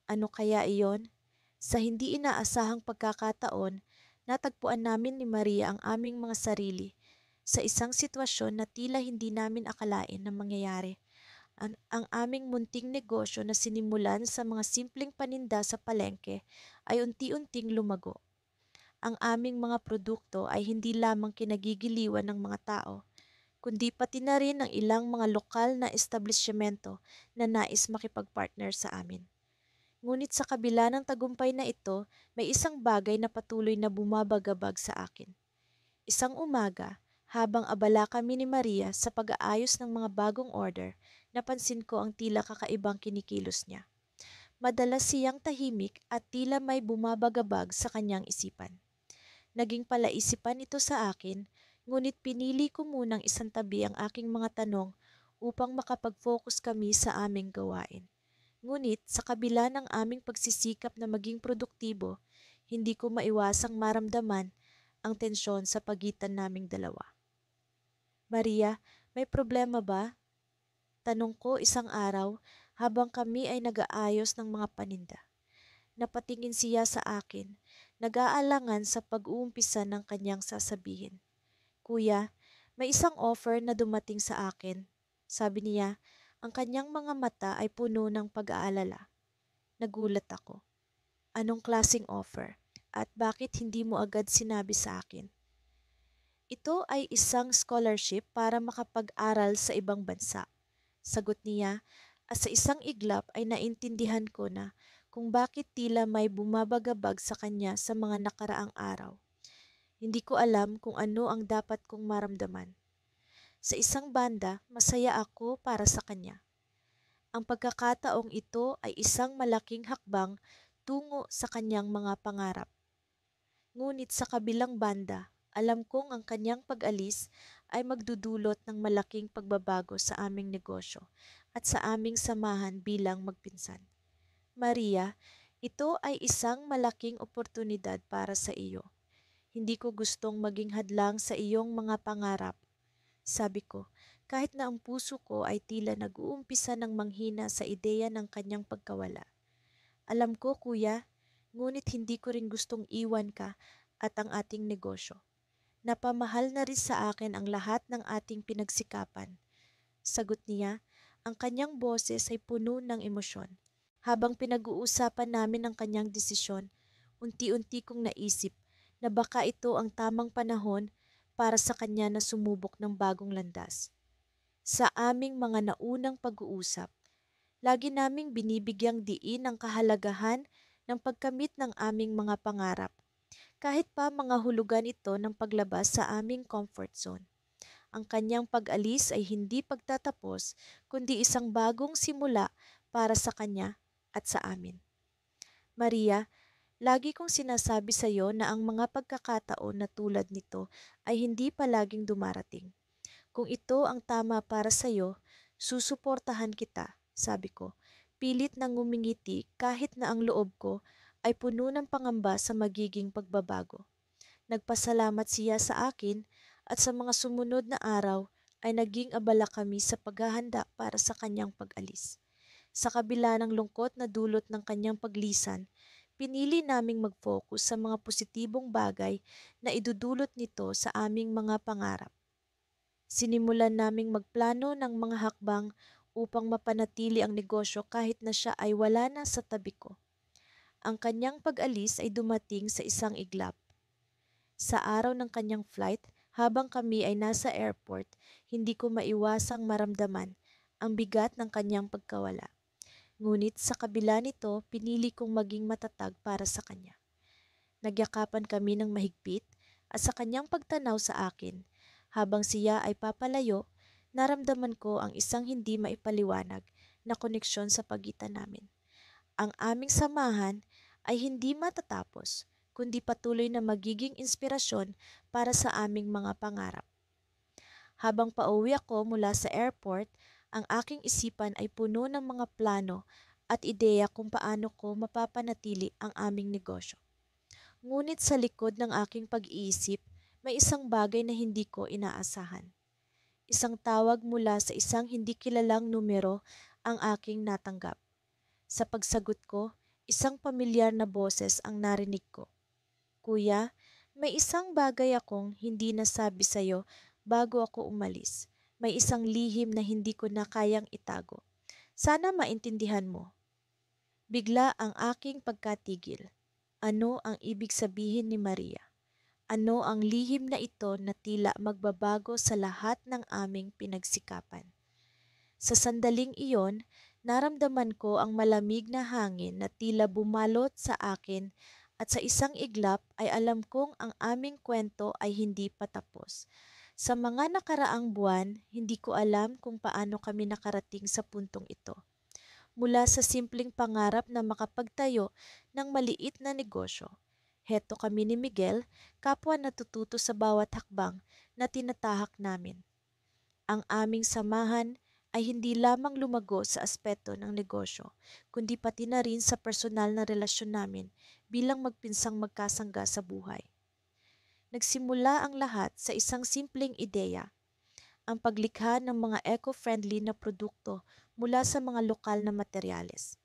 Ano kaya iyon? Sa hindi inaasahang pagkakataon, natagpuan namin ni Maria ang aming mga sarili sa isang sitwasyon na tila hindi namin akalain na mangyayari. Ang aming munting negosyo na sinimulan sa mga simpleng paninda sa palengke ay unti-unting lumago. Ang aming mga produkto ay hindi lamang kinagigiliwan ng mga tao, kundi pati na rin ng ilang mga lokal na establishmento na nais makipag-partner sa amin. Ngunit sa kabila ng tagumpay na ito, may isang bagay na patuloy na bumabagabag sa akin. Isang umaga, habang abala kami ni Maria sa pag-aayos ng mga bagong order, napansin ko ang tila kakaibang kinikilos niya. Madalas siyang tahimik at tila may bumabagabag sa kanyang isipan. Naging palaisipan ito sa akin, ngunit pinili ko munang isantabi ang aking mga tanong upang makapag-focus kami sa aming gawain. Ngunit sa kabila ng aming pagsisikap na maging produktibo, hindi ko maiwasang maramdaman ang tensyon sa pagitan naming dalawa. Maria, may problema ba? Tanong ko isang araw habang kami ay nag-aayos ng mga paninda. Napatingin siya sa akin, nag-aalangan sa pag-uumpisa ng kanyang sasabihin. Kuya, may isang offer na dumating sa akin. Sabi niya, ang kanyang mga mata ay puno ng pag-aalala. Nagulat ako. Anong klaseng offer? At bakit hindi mo agad sinabi sa akin? Ito ay isang scholarship para makapag-aral sa ibang bansa. Sagot niya, at sa isang iglap ay naintindihan ko na kung bakit tila may bumabagabag sa kanya sa mga nakaraang araw. Hindi ko alam kung ano ang dapat kong maramdaman. Sa isang banda, masaya ako para sa kanya. Ang pagkakataong ito ay isang malaking hakbang tungo sa kanyang mga pangarap. Ngunit sa kabilang banda, alam kong ang kanyang pag-alis ay magdudulot ng malaking pagbabago sa aming negosyo at sa aming samahan bilang magpinsan. Maria, ito ay isang malaking oportunidad para sa iyo. Hindi ko gustong maging hadlang sa iyong mga pangarap. Sabi ko, kahit na ang puso ko ay tila nag-uumpisa ng manghina sa ideya ng kanyang pagkawala. Alam ko, kuya, ngunit hindi ko rin gustong iwan ka at ang ating negosyo. Napamahal na rin sa akin ang lahat ng ating pinagsikapan. Sagot niya, ang kanyang boses ay puno ng emosyon. Habang pinag-uusapan namin ang kanyang desisyon, unti-unti kong naisip na baka ito ang tamang panahon para sa kanya na sumubok ng bagong landas. Sa aming mga naunang pag-uusap, lagi naming binibigyang diin ang kahalagahan ng pagkamit ng aming mga pangarap. Kahit pa mga hulugan ito ng paglabas sa aming comfort zone. Ang kanyang pag-alis ay hindi pagtatapos, kundi isang bagong simula para sa kanya at sa amin. Maria, lagi kong sinasabi sa iyo na ang mga pagkakataon na tulad nito ay hindi palaging dumarating. Kung ito ang tama para sa iyo, susuportahan kita, sabi ko. Pilit na ngumingiti kahit na ang loob ko ay puno ng pangamba sa magiging pagbabago. Nagpasalamat siya sa akin at sa mga sumunod na araw ay naging abala kami sa paghahanda para sa kanyang pag-alis. Sa kabila ng lungkot na dulot ng kanyang paglisan, pinili naming mag-focus sa mga positibong bagay na idudulot nito sa aming mga pangarap. Sinimulan naming magplano ng mga hakbang upang mapanatili ang negosyo kahit na siya ay wala na sa tabi ko. Ang kanyang pag-alis ay dumating sa isang iglap. Sa araw ng kanyang flight, habang kami ay nasa airport, hindi ko maiwasang maramdaman ang bigat ng kanyang pagkawala. Ngunit sa kabila nito, pinili kong maging matatag para sa kanya. Nagyakapan kami ng mahigpit at sa kanyang pagtanaw sa akin, habang siya ay papalayo, naramdaman ko ang isang hindi maipaliwanag na koneksyon sa pagitan namin. Ang aming samahan ay hindi matatapos, kundi patuloy na magiging inspirasyon para sa aming mga pangarap. Habang pauwi ako mula sa airport, ang aking isipan ay puno ng mga plano at ideya kung paano ko mapapanatili ang aming negosyo. Ngunit sa likod ng aking pag-iisip, may isang bagay na hindi ko inaasahan. Isang tawag mula sa isang hindi kilalang numero ang aking natanggap. Sa pagsagot ko, isang pamilyar na boses ang narinig ko. Kuya, may isang bagay akong hindi nasabi sa'yo bago ako umalis. May isang lihim na hindi ko na kayang itago. Sana maintindihan mo. Bigla ang aking pagkatigil. Ano ang ibig sabihin ni Maria? Ano ang lihim na ito na tila magbabago sa lahat ng aming pinagsikapan? Sa sandaling iyon, naramdaman ko ang malamig na hangin na tila bumalot sa akin at sa isang iglap ay alam kong ang aming kwento ay hindi patapos. Sa mga nakaraang buwan, hindi ko alam kung paano kami nakarating sa puntong ito. Mula sa simpleng pangarap na makapagtayo ng maliit na negosyo, Heto kami ni Miguel, kapwa natututo sa bawat hakbang na tinatahak namin. Ang aming samahan ay hindi lamang lumago sa aspeto ng negosyo, kundi pati na rin sa personal na relasyon namin bilang magpinsang magkasangga sa buhay. Nagsimula ang lahat sa isang simpleng ideya, ang paglikha ng mga eco-friendly na produkto mula sa mga lokal na materyales.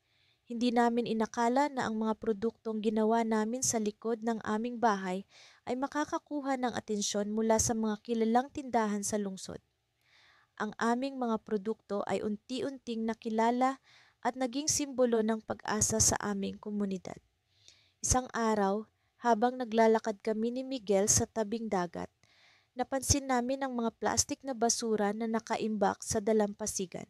Hindi namin inakala na ang mga produktong ginawa namin sa likod ng aming bahay ay makakakuha ng atensyon mula sa mga kilalang tindahan sa lungsod. Ang aming mga produkto ay unti-unting nakilala at naging simbolo ng pag-asa sa aming komunidad. Isang araw, habang naglalakad kami ni Miguel sa tabing dagat, napansin namin ang mga plastik na basura na nakaimbak sa dalampasigan.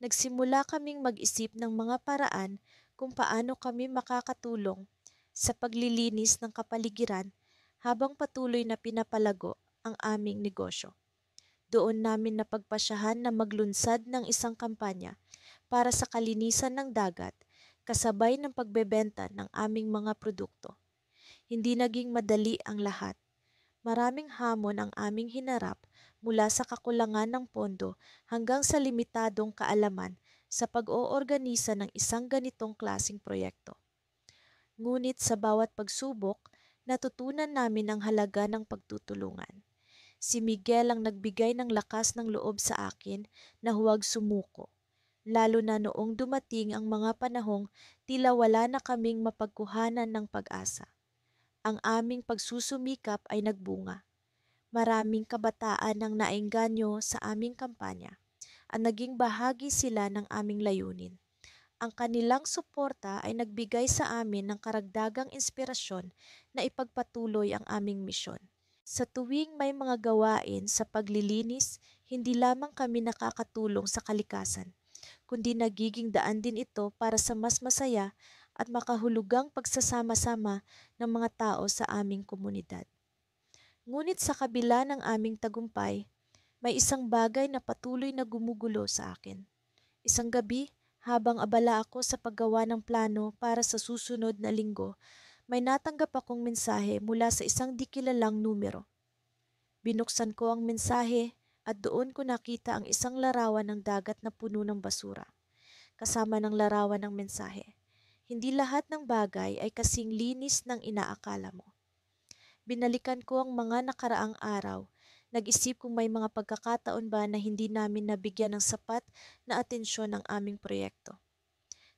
Nagsimula kaming mag-isip ng mga paraan kung paano kami makakatulong sa paglilinis ng kapaligiran habang patuloy na pinapalago ang aming negosyo. Doon namin napagpasyahan na maglunsad ng isang kampanya para sa kalinisan ng dagat kasabay ng pagbebenta ng aming mga produkto. Hindi naging madali ang lahat. Maraming hamon ang aming hinarap mula sa kakulangan ng pondo hanggang sa limitadong kaalaman sa pag-oorganisa ng isang ganitong klasing proyekto. Ngunit sa bawat pagsubok, natutunan namin ang halaga ng pagtutulungan. Si Miguel ang nagbigay ng lakas ng loob sa akin na huwag sumuko, lalo na noong dumating ang mga panahong tila wala na kaming mapagkuhanan ng pag-asa. Ang aming pagsusumikap ay nagbunga. Maraming kabataan ang naengganyo sa aming kampanya at naging bahagi sila ng aming layunin. Ang kanilang suporta ay nagbigay sa amin ng karagdagang inspirasyon na ipagpatuloy ang aming misyon. Sa tuwing may mga gawain sa paglilinis, hindi lamang kami nakakatulong sa kalikasan, kundi nagiging daan din ito para sa mas masaya at makahulugang pagsasama-sama ng mga tao sa aming komunidad. Ngunit sa kabila ng aming tagumpay, may isang bagay na patuloy na gumugulo sa akin. Isang gabi, habang abala ako sa paggawa ng plano para sa susunod na linggo, may natanggap akong mensahe mula sa isang di kilalang numero. Binuksan ko ang mensahe at doon ko nakita ang isang larawan ng dagat na puno ng basura. Kasama ng larawan ng mensahe, hindi lahat ng bagay ay kasing linis ng inaakala mo. Binalikan ko ang mga nakaraang araw. Nag-isip kung may mga pagkakataon ba na hindi namin nabigyan ng sapat na atensyon ang aming proyekto.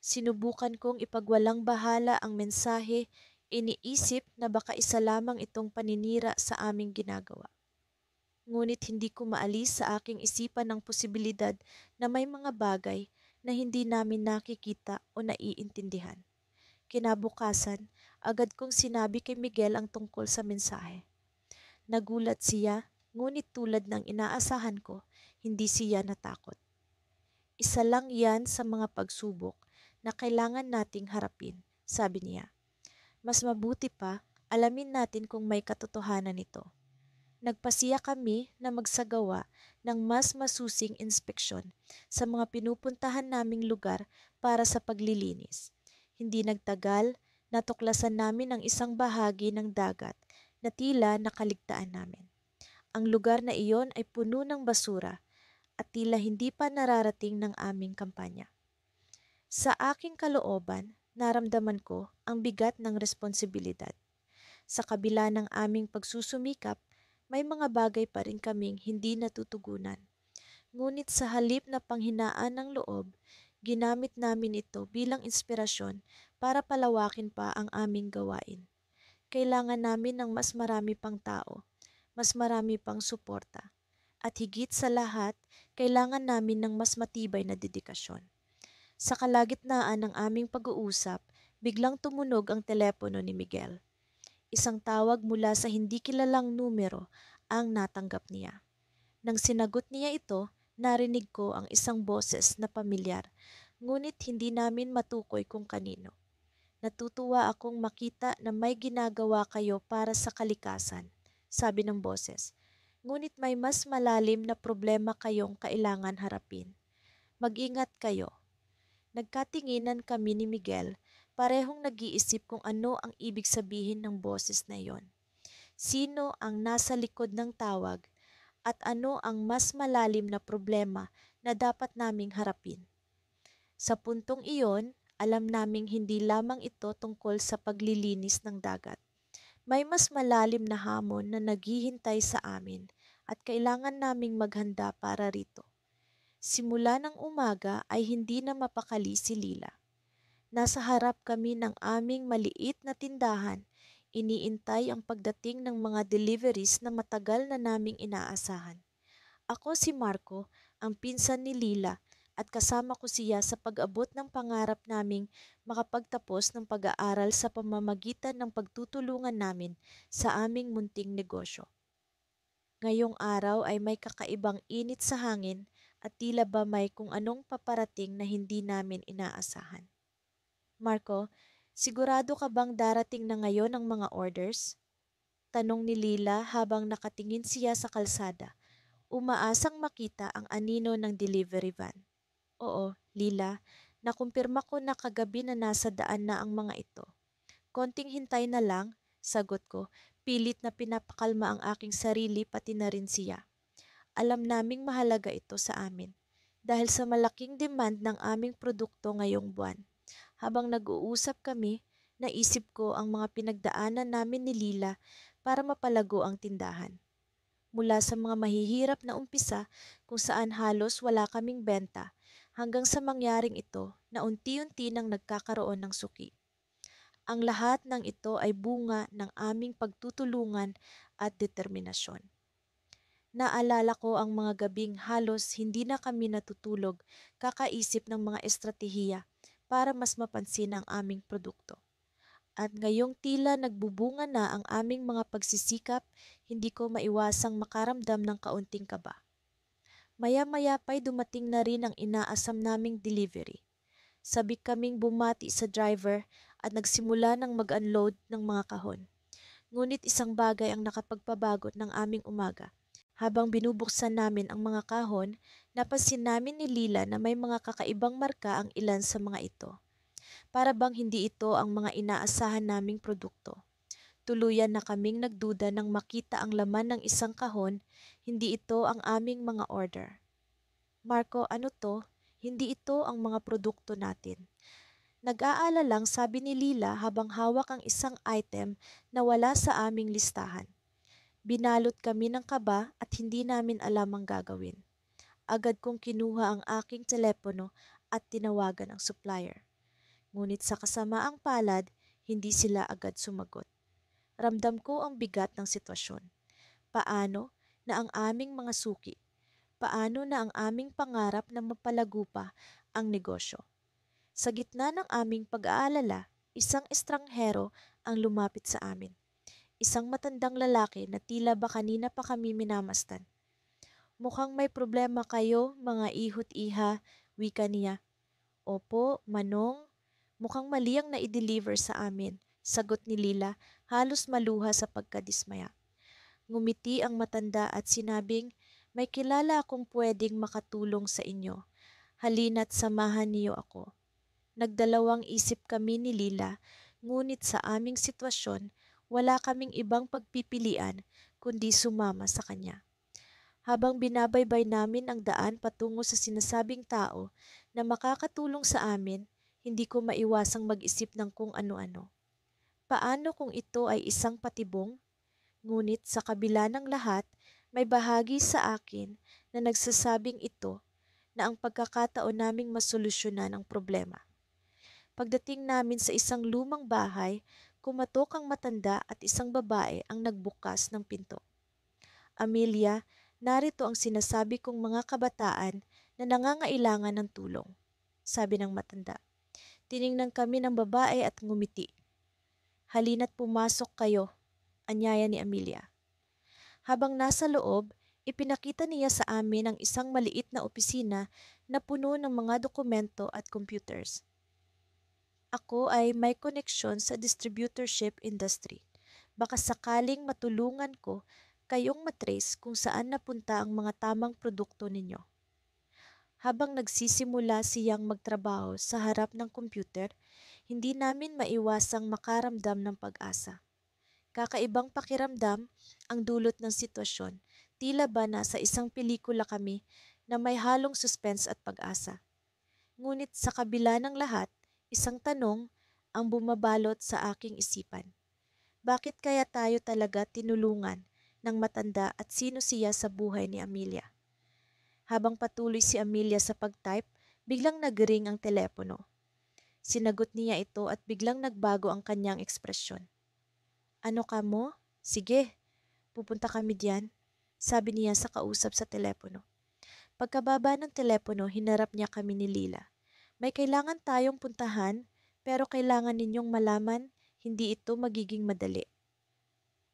Sinubukan kong ipagwalang bahala ang mensahe, iniisip na baka isa lamang itong paninira sa aming ginagawa. Ngunit hindi ko maalis sa aking isipan ang posibilidad na may mga bagay na hindi namin nakikita o naiintindihan. Kinabukasan, agad kong sinabi kay Miguel ang tungkol sa mensahe. Nagulat siya, ngunit tulad ng inaasahan ko, hindi siya natakot. Isa lang yan sa mga pagsubok na kailangan nating harapin, sabi niya. Mas mabuti pa, alamin natin kung may katotohanan ito. Nagpasiya kami na magsagawa ng mas masusing inspeksyon sa mga pinupuntahan naming lugar para sa paglilinis. Hindi nagtagal, natuklasan namin ang isang bahagi ng dagat na tila nakaligtaan namin. Ang lugar na iyon ay puno ng basura at tila hindi pa nararating ng aming kampanya. Sa aking kalooban, naramdaman ko ang bigat ng responsibilidad. Sa kabila ng aming pagsusumikap, may mga bagay pa rin kaming hindi natutugunan. Ngunit sa halip na panghinaan ng loob, ginamit namin ito bilang inspirasyon para palawakin pa ang aming gawain. Kailangan namin ng mas marami pang tao, mas marami pang suporta, at higit sa lahat, kailangan namin ng mas matibay na dedikasyon. Sa kalagitnaan ng aming pag-uusap, biglang tumunog ang telepono ni Miguel. Isang tawag mula sa hindi kilalang numero ang natanggap niya. Nang sinagot niya ito, narinig ko ang isang boses na pamilyar, ngunit hindi namin matukoy kung kanino. Natutuwa akong makita na may ginagawa kayo para sa kalikasan, sabi ng boses. Ngunit may mas malalim na problema kayong kailangan harapin. Mag-ingat kayo. Nagkatinginan kami ni Miguel, parehong nag-iisip kung ano ang ibig sabihin ng boses na iyon. Sino ang nasa likod ng tawag at ano ang mas malalim na problema na dapat naming harapin. Sa puntong iyon, alam naming hindi lamang ito tungkol sa paglilinis ng dagat. May mas malalim na hamon na naghihintay sa amin at kailangan naming maghanda para rito. Simula ng umaga ay hindi na mapakali si Lila. Nasa harap kami ng aming maliit na tindahan, iniintay ang pagdating ng mga deliveries na matagal na naming inaasahan. Ako si Marco, ang pinsan ni Lila, at kasama ko siya sa pag-abot ng pangarap naming makapagtapos ng pag-aaral sa pamamagitan ng pagtutulungan namin sa aming munting negosyo. Ngayong araw ay may kakaibang init sa hangin at tila ba may kung anong paparating na hindi namin inaasahan. Marco, sigurado ka bang darating na ngayon ang mga orders? Tanong ni Lila habang nakatingin siya sa kalsada, umaasang makita ang anino ng delivery van. Oo, Lila, nakumpirma ko na kagabi na nasa daan na ang mga ito. Konting hintay na lang, sagot ko, pilit na pinapakalma ang aking sarili pati na rin siya. Alam naming mahalaga ito sa amin dahil sa malaking demand ng aming produkto ngayong buwan. Habang nag-uusap kami, naisip ko ang mga pinagdaanan namin ni Lila para mapalago ang tindahan. Mula sa mga mahihirap na umpisa kung saan halos wala kaming benta hanggang sa mangyaring ito na unti-unti nang nagkakaroon ng suki. Ang lahat ng ito ay bunga ng aming pagtutulungan at determinasyon. Naalala ko ang mga gabing halos hindi na kami natutulog kakaisip ng mga estratehiya para mas mapansin ang aming produkto. At ngayong tila nagbubunga na ang aming mga pagsisikap, hindi ko maiwasang makaramdam ng kaunting kaba. Maya-maya pa'y dumating na rin ang inaasam naming delivery. Sabik kaming bumati sa driver at nagsimula ng mag-unload ng mga kahon. Ngunit isang bagay ang nakapagpabago ng aming umaga. Habang binubuksan namin ang mga kahon, napansin namin ni Lila na may mga kakaibang marka ang ilan sa mga ito. Para bang hindi ito ang mga inaasahan naming produkto. Tuluyan na kaming nagduda nang makita ang laman ng isang kahon, hindi ito ang aming mga order. Marco, ano to? Hindi ito ang mga produkto natin. Nag-aalalang sabi ni Lila habang hawak ang isang item na wala sa aming listahan. Binalot kami ng kaba at hindi namin alam ang gagawin. Agad kong kinuha ang aking telepono at tinawagan ang supplier. Ngunit sa kasamaang palad, hindi sila agad sumagot. Ramdam ko ang bigat ng sitwasyon. Paano na ang aming mga suki? Paano na ang aming pangarap na mapalago pa ang negosyo? Sa gitna ng aming pag-aalala, isang estranghero ang lumapit sa amin. Isang matandang lalaki na tila ba kanina pa kami minamasdan. Mukhang may problema kayo, mga ihot iha, wika niya. Opo, Manong. Mukhang mali ang na-deliver sa amin, sagot ni Lila, halos maluha sa pagkadismaya. Ngumiti ang matanda at sinabing, may kilala akong pwedeng makatulong sa inyo. Halina't samahan niyo ako. Nagdalawang isip kami ni Lila, ngunit sa aming sitwasyon, wala kaming ibang pagpipilian kundi sumama sa kanya. Habang binabaybay namin ang daan patungo sa sinasabing tao na makakatulong sa amin, hindi ko maiwasang mag-isip ng kung ano-ano. Paano kung ito ay isang patibong? Ngunit sa kabila ng lahat, may bahagi sa akin na nagsasabing ito na ang pagkakataon naming masolusyonan ang problema. Pagdating namin sa isang lumang bahay, kumatok ang matanda at isang babae ang nagbukas ng pinto. Amelia, narito ang sinasabi kong mga kabataan na nangangailangan ng tulong, sabi ng matanda. Tiningnan kami ng babae at ngumiti. Halina't pumasok kayo, anyaya ni Amelia. Habang nasa loob, ipinakita niya sa amin ang isang maliit na opisina na puno ng mga dokumento at computers. Ako ay may koneksyon sa distributorship industry. Baka sakaling matulungan ko kayong matrace kung saan napunta ang mga tamang produkto ninyo. Habang nagsisimula siyang magtrabaho sa harap ng computer, hindi namin maiwasang makaramdam ng pag-asa. Kakaibang pakiramdam ang dulot ng sitwasyon. Tila ba nasa isang pelikula kami na may halong suspense at pag-asa. Ngunit sa kabila ng lahat, isang tanong ang bumabalot sa aking isipan. Bakit kaya tayo talaga tinulungan ng matanda at sino siya sa buhay ni Amelia? Habang patuloy si Amelia sa pag-type, biglang nagring ang telepono. Sinagot niya ito at biglang nagbago ang kanyang ekspresyon. Ano ka mo? Sige, pupunta kami diyan, sabi niya sa kausap sa telepono. Pagkababa ng telepono, hinarap niya kami ni Lila. May kailangan tayong puntahan, pero kailangan ninyong malaman, hindi ito magiging madali.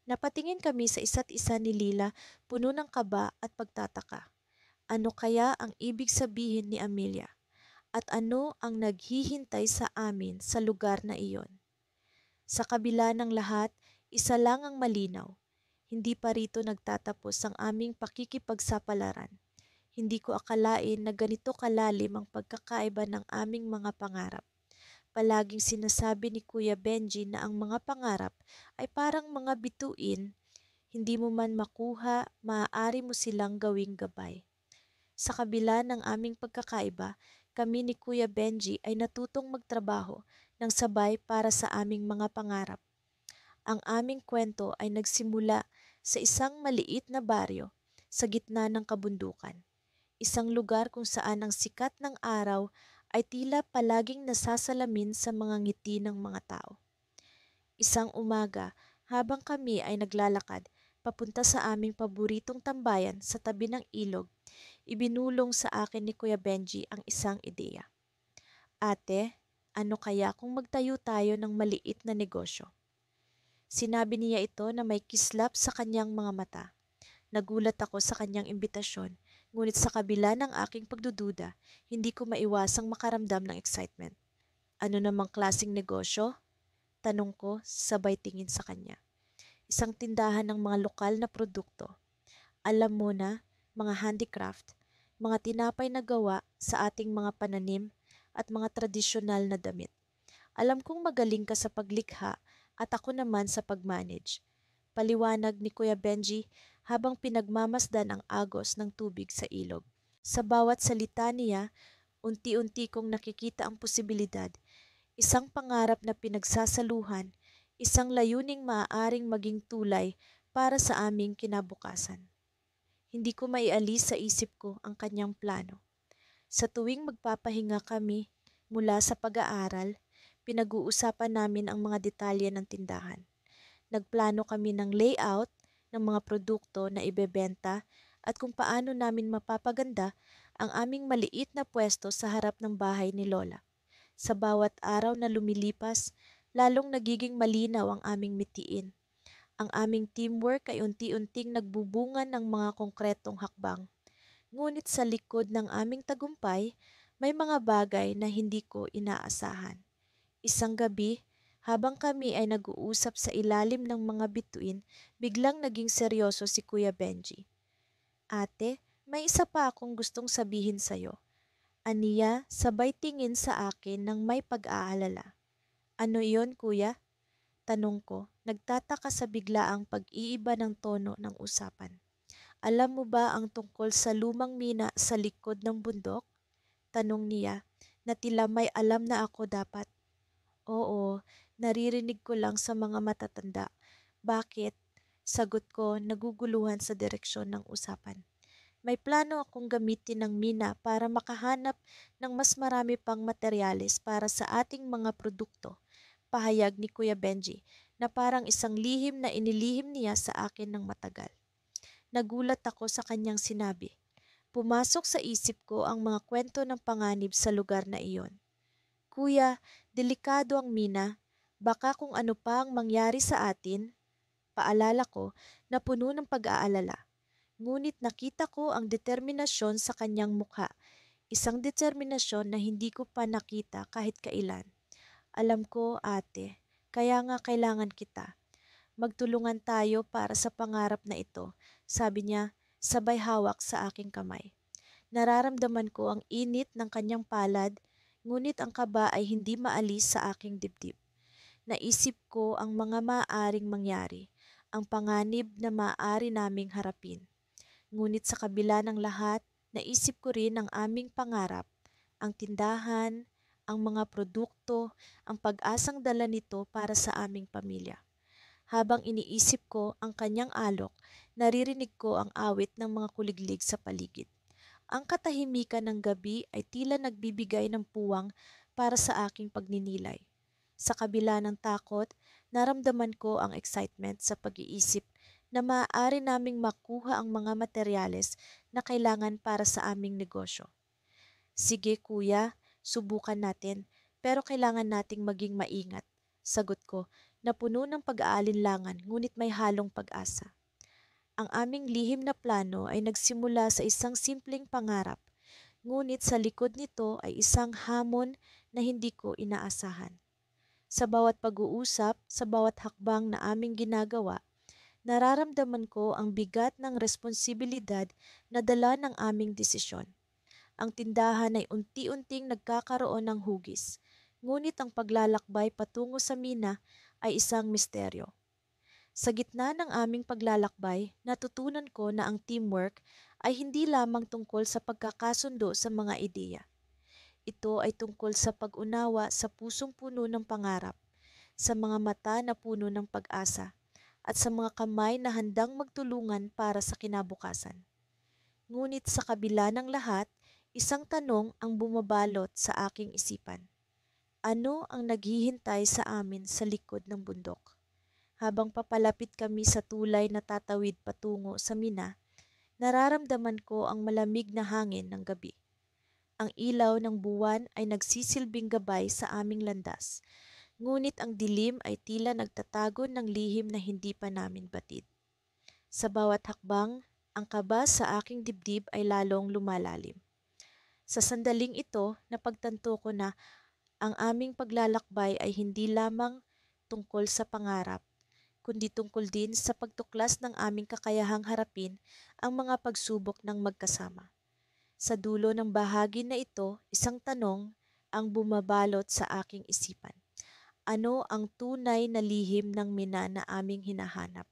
Napatingin kami sa isa't isa ni Lila, puno ng kaba at pagtataka. Ano kaya ang ibig sabihin ni Amelia? At ano ang naghihintay sa amin sa lugar na iyon? Sa kabila ng lahat, isa lang ang malinaw. Hindi pa rito nagtatapos ang aming pakikipagsapalaran. Hindi ko akalain na ganito kalalim ang pagkakaiba ng aming mga pangarap. Palaging sinasabi ni Kuya Benji na ang mga pangarap ay parang mga bituin, hindi mo man makuha, maaari mo silang gawing gabay. Sa kabila ng aming pagkakaiba, kami ni Kuya Benji ay natutong magtrabaho ng sabay para sa aming mga pangarap. Ang aming kwento ay nagsimula sa isang maliit na baryo sa gitna ng kabundukan. Isang lugar kung saan ang sikat ng araw ay tila palaging nasasalamin sa mga ngiti ng mga tao. Isang umaga, habang kami ay naglalakad papunta sa aming paboritong tambayan sa tabi ng ilog, ibinulong sa akin ni Kuya Benji ang isang ideya. Ate, ano kaya kung magtayo tayo ng maliit na negosyo? Sinabi niya ito na may kislap sa kanyang mga mata. Nagulat ako sa kanyang imbitasyon, ngunit sa kabila ng aking pagdududa, hindi ko maiwasang makaramdam ng excitement. Ano namang klaseng negosyo? Tanong ko, sabay tingin sa kanya. Isang tindahan ng mga lokal na produkto. Alam mo na, mga handicraft, mga tinapay na gawa sa ating mga pananim at mga tradisyonal na damit. Alam kong magaling ka sa paglikha at ako naman sa pag-manage. Paliwanag ni Kuya Benji habang pinagmamasdan ang agos ng tubig sa ilog. Sa bawat salita niya, unti-unti kong nakikita ang posibilidad, isang pangarap na pinagsasaluhan, isang layuning maaaring maging tulay para sa aming kinabukasan. Hindi ko maialis sa isip ko ang kanyang plano. Sa tuwing magpapahinga kami mula sa pag-aaral, pinag-uusapan namin ang mga detalye ng tindahan. Nagplano kami ng layout ng mga produkto na ibebenta at kung paano namin mapapaganda ang aming maliit na pwesto sa harap ng bahay ni Lola. Sa bawat araw na lumilipas, lalong nagiging malinaw ang aming mitiin. Ang aming teamwork ay unti-unting nagbubunga ng mga konkretong hakbang. Ngunit sa likod ng aming tagumpay, may mga bagay na hindi ko inaasahan. Isang gabi, habang kami ay nag-uusap sa ilalim ng mga bituin, biglang naging seryoso si Kuya Benji. Ate, may isa pa akong gustong sabihin sa'yo. Aniya, sabay tingin sa akin ng may pag-aalala. Ano iyon, kuya? Tanong ko, nagtataka sa biglaang pag-iiba ng tono ng usapan. Alam mo ba ang tungkol sa lumang mina sa likod ng bundok? Tanong niya, na tila may alam na ako dapat. Oo, naririnig ko lang sa mga matatanda. Bakit? Sagot ko, naguguluhan sa direksyon ng usapan. May plano akong gamitin ng mina para makahanap ng mas marami pang materyales para sa ating mga produkto. Pahayag ni Kuya Benji na parang isang lihim na inilihim niya sa akin ng matagal. Nagulat ako sa kanyang sinabi. Pumasok sa isip ko ang mga kwento ng panganib sa lugar na iyon. Kuya, delikado ang mina. Baka kung ano pa ang mangyari sa atin. Paalala ko na puno ng pag-aalala. Ngunit nakita ko ang determinasyon sa kanyang mukha. Isang determinasyon na hindi ko pa nakita kahit kailan. Alam ko, ate, kaya nga kailangan kita. Magtulungan tayo para sa pangarap na ito, sabi niya, sabay hawak sa aking kamay. Nararamdaman ko ang init ng kanyang palad, ngunit ang kaba ay hindi maalis sa aking dibdib. Naisip ko ang mga maaaring mangyari, ang panganib na maaari naming harapin. Ngunit sa kabila ng lahat, naisip ko rin ang aming pangarap, ang tindahan, ang mga produkto, ang pag-asang dala nito para sa aming pamilya. Habang iniisip ko ang kanyang alok, naririnig ko ang awit ng mga kuliglig sa paligid. Ang katahimikan ng gabi ay tila nagbibigay ng puwang para sa aking pagninilay. Sa kabila ng takot, naramdaman ko ang excitement sa pag-iisip na maaari naming makuha ang mga materyales na kailangan para sa aming negosyo. Sige kuya, subukan natin, pero kailangan nating maging maingat. Sagot ko, na puno ng pag-aalinlangan ngunit may halong pag-asa. Ang aming lihim na plano ay nagsimula sa isang simpleng pangarap, ngunit sa likod nito ay isang hamon na hindi ko inaasahan. Sa bawat pag-uusap, sa bawat hakbang na aming ginagawa, nararamdaman ko ang bigat ng responsibilidad na dala ng aming desisyon. Ang tindahan ay unti-unting nagkakaroon ng hugis, ngunit ang paglalakbay patungo sa mina ay isang misteryo. Sa gitna ng aming paglalakbay, natutunan ko na ang teamwork ay hindi lamang tungkol sa pagkakasundo sa mga ideya. Ito ay tungkol sa pag-unawa sa pusong puno ng pangarap, sa mga mata na puno ng pag-asa, at sa mga kamay na handang magtulungan para sa kinabukasan. Ngunit sa kabila ng lahat, isang tanong ang bumabalot sa aking isipan. Ano ang naghihintay sa amin sa likod ng bundok? Habang papalapit kami sa tulay na tatawid patungo sa mina, nararamdaman ko ang malamig na hangin ng gabi. Ang ilaw ng buwan ay nagsisilbing gabay sa aming landas, ngunit ang dilim ay tila nagtatago ng lihim na hindi pa namin batid. Sa bawat hakbang, ang kaba sa aking dibdib ay lalong lumalalim. Sa sandaling ito, napagtanto ko na ang aming paglalakbay ay hindi lamang tungkol sa pangarap, kundi tungkol din sa pagtuklas ng aming kakayahang harapin ang mga pagsubok ng magkasama. Sa dulo ng bahagi na ito, isang tanong ang bumabalot sa aking isipan. Ano ang tunay na lihim ng mina na aming hinahanap?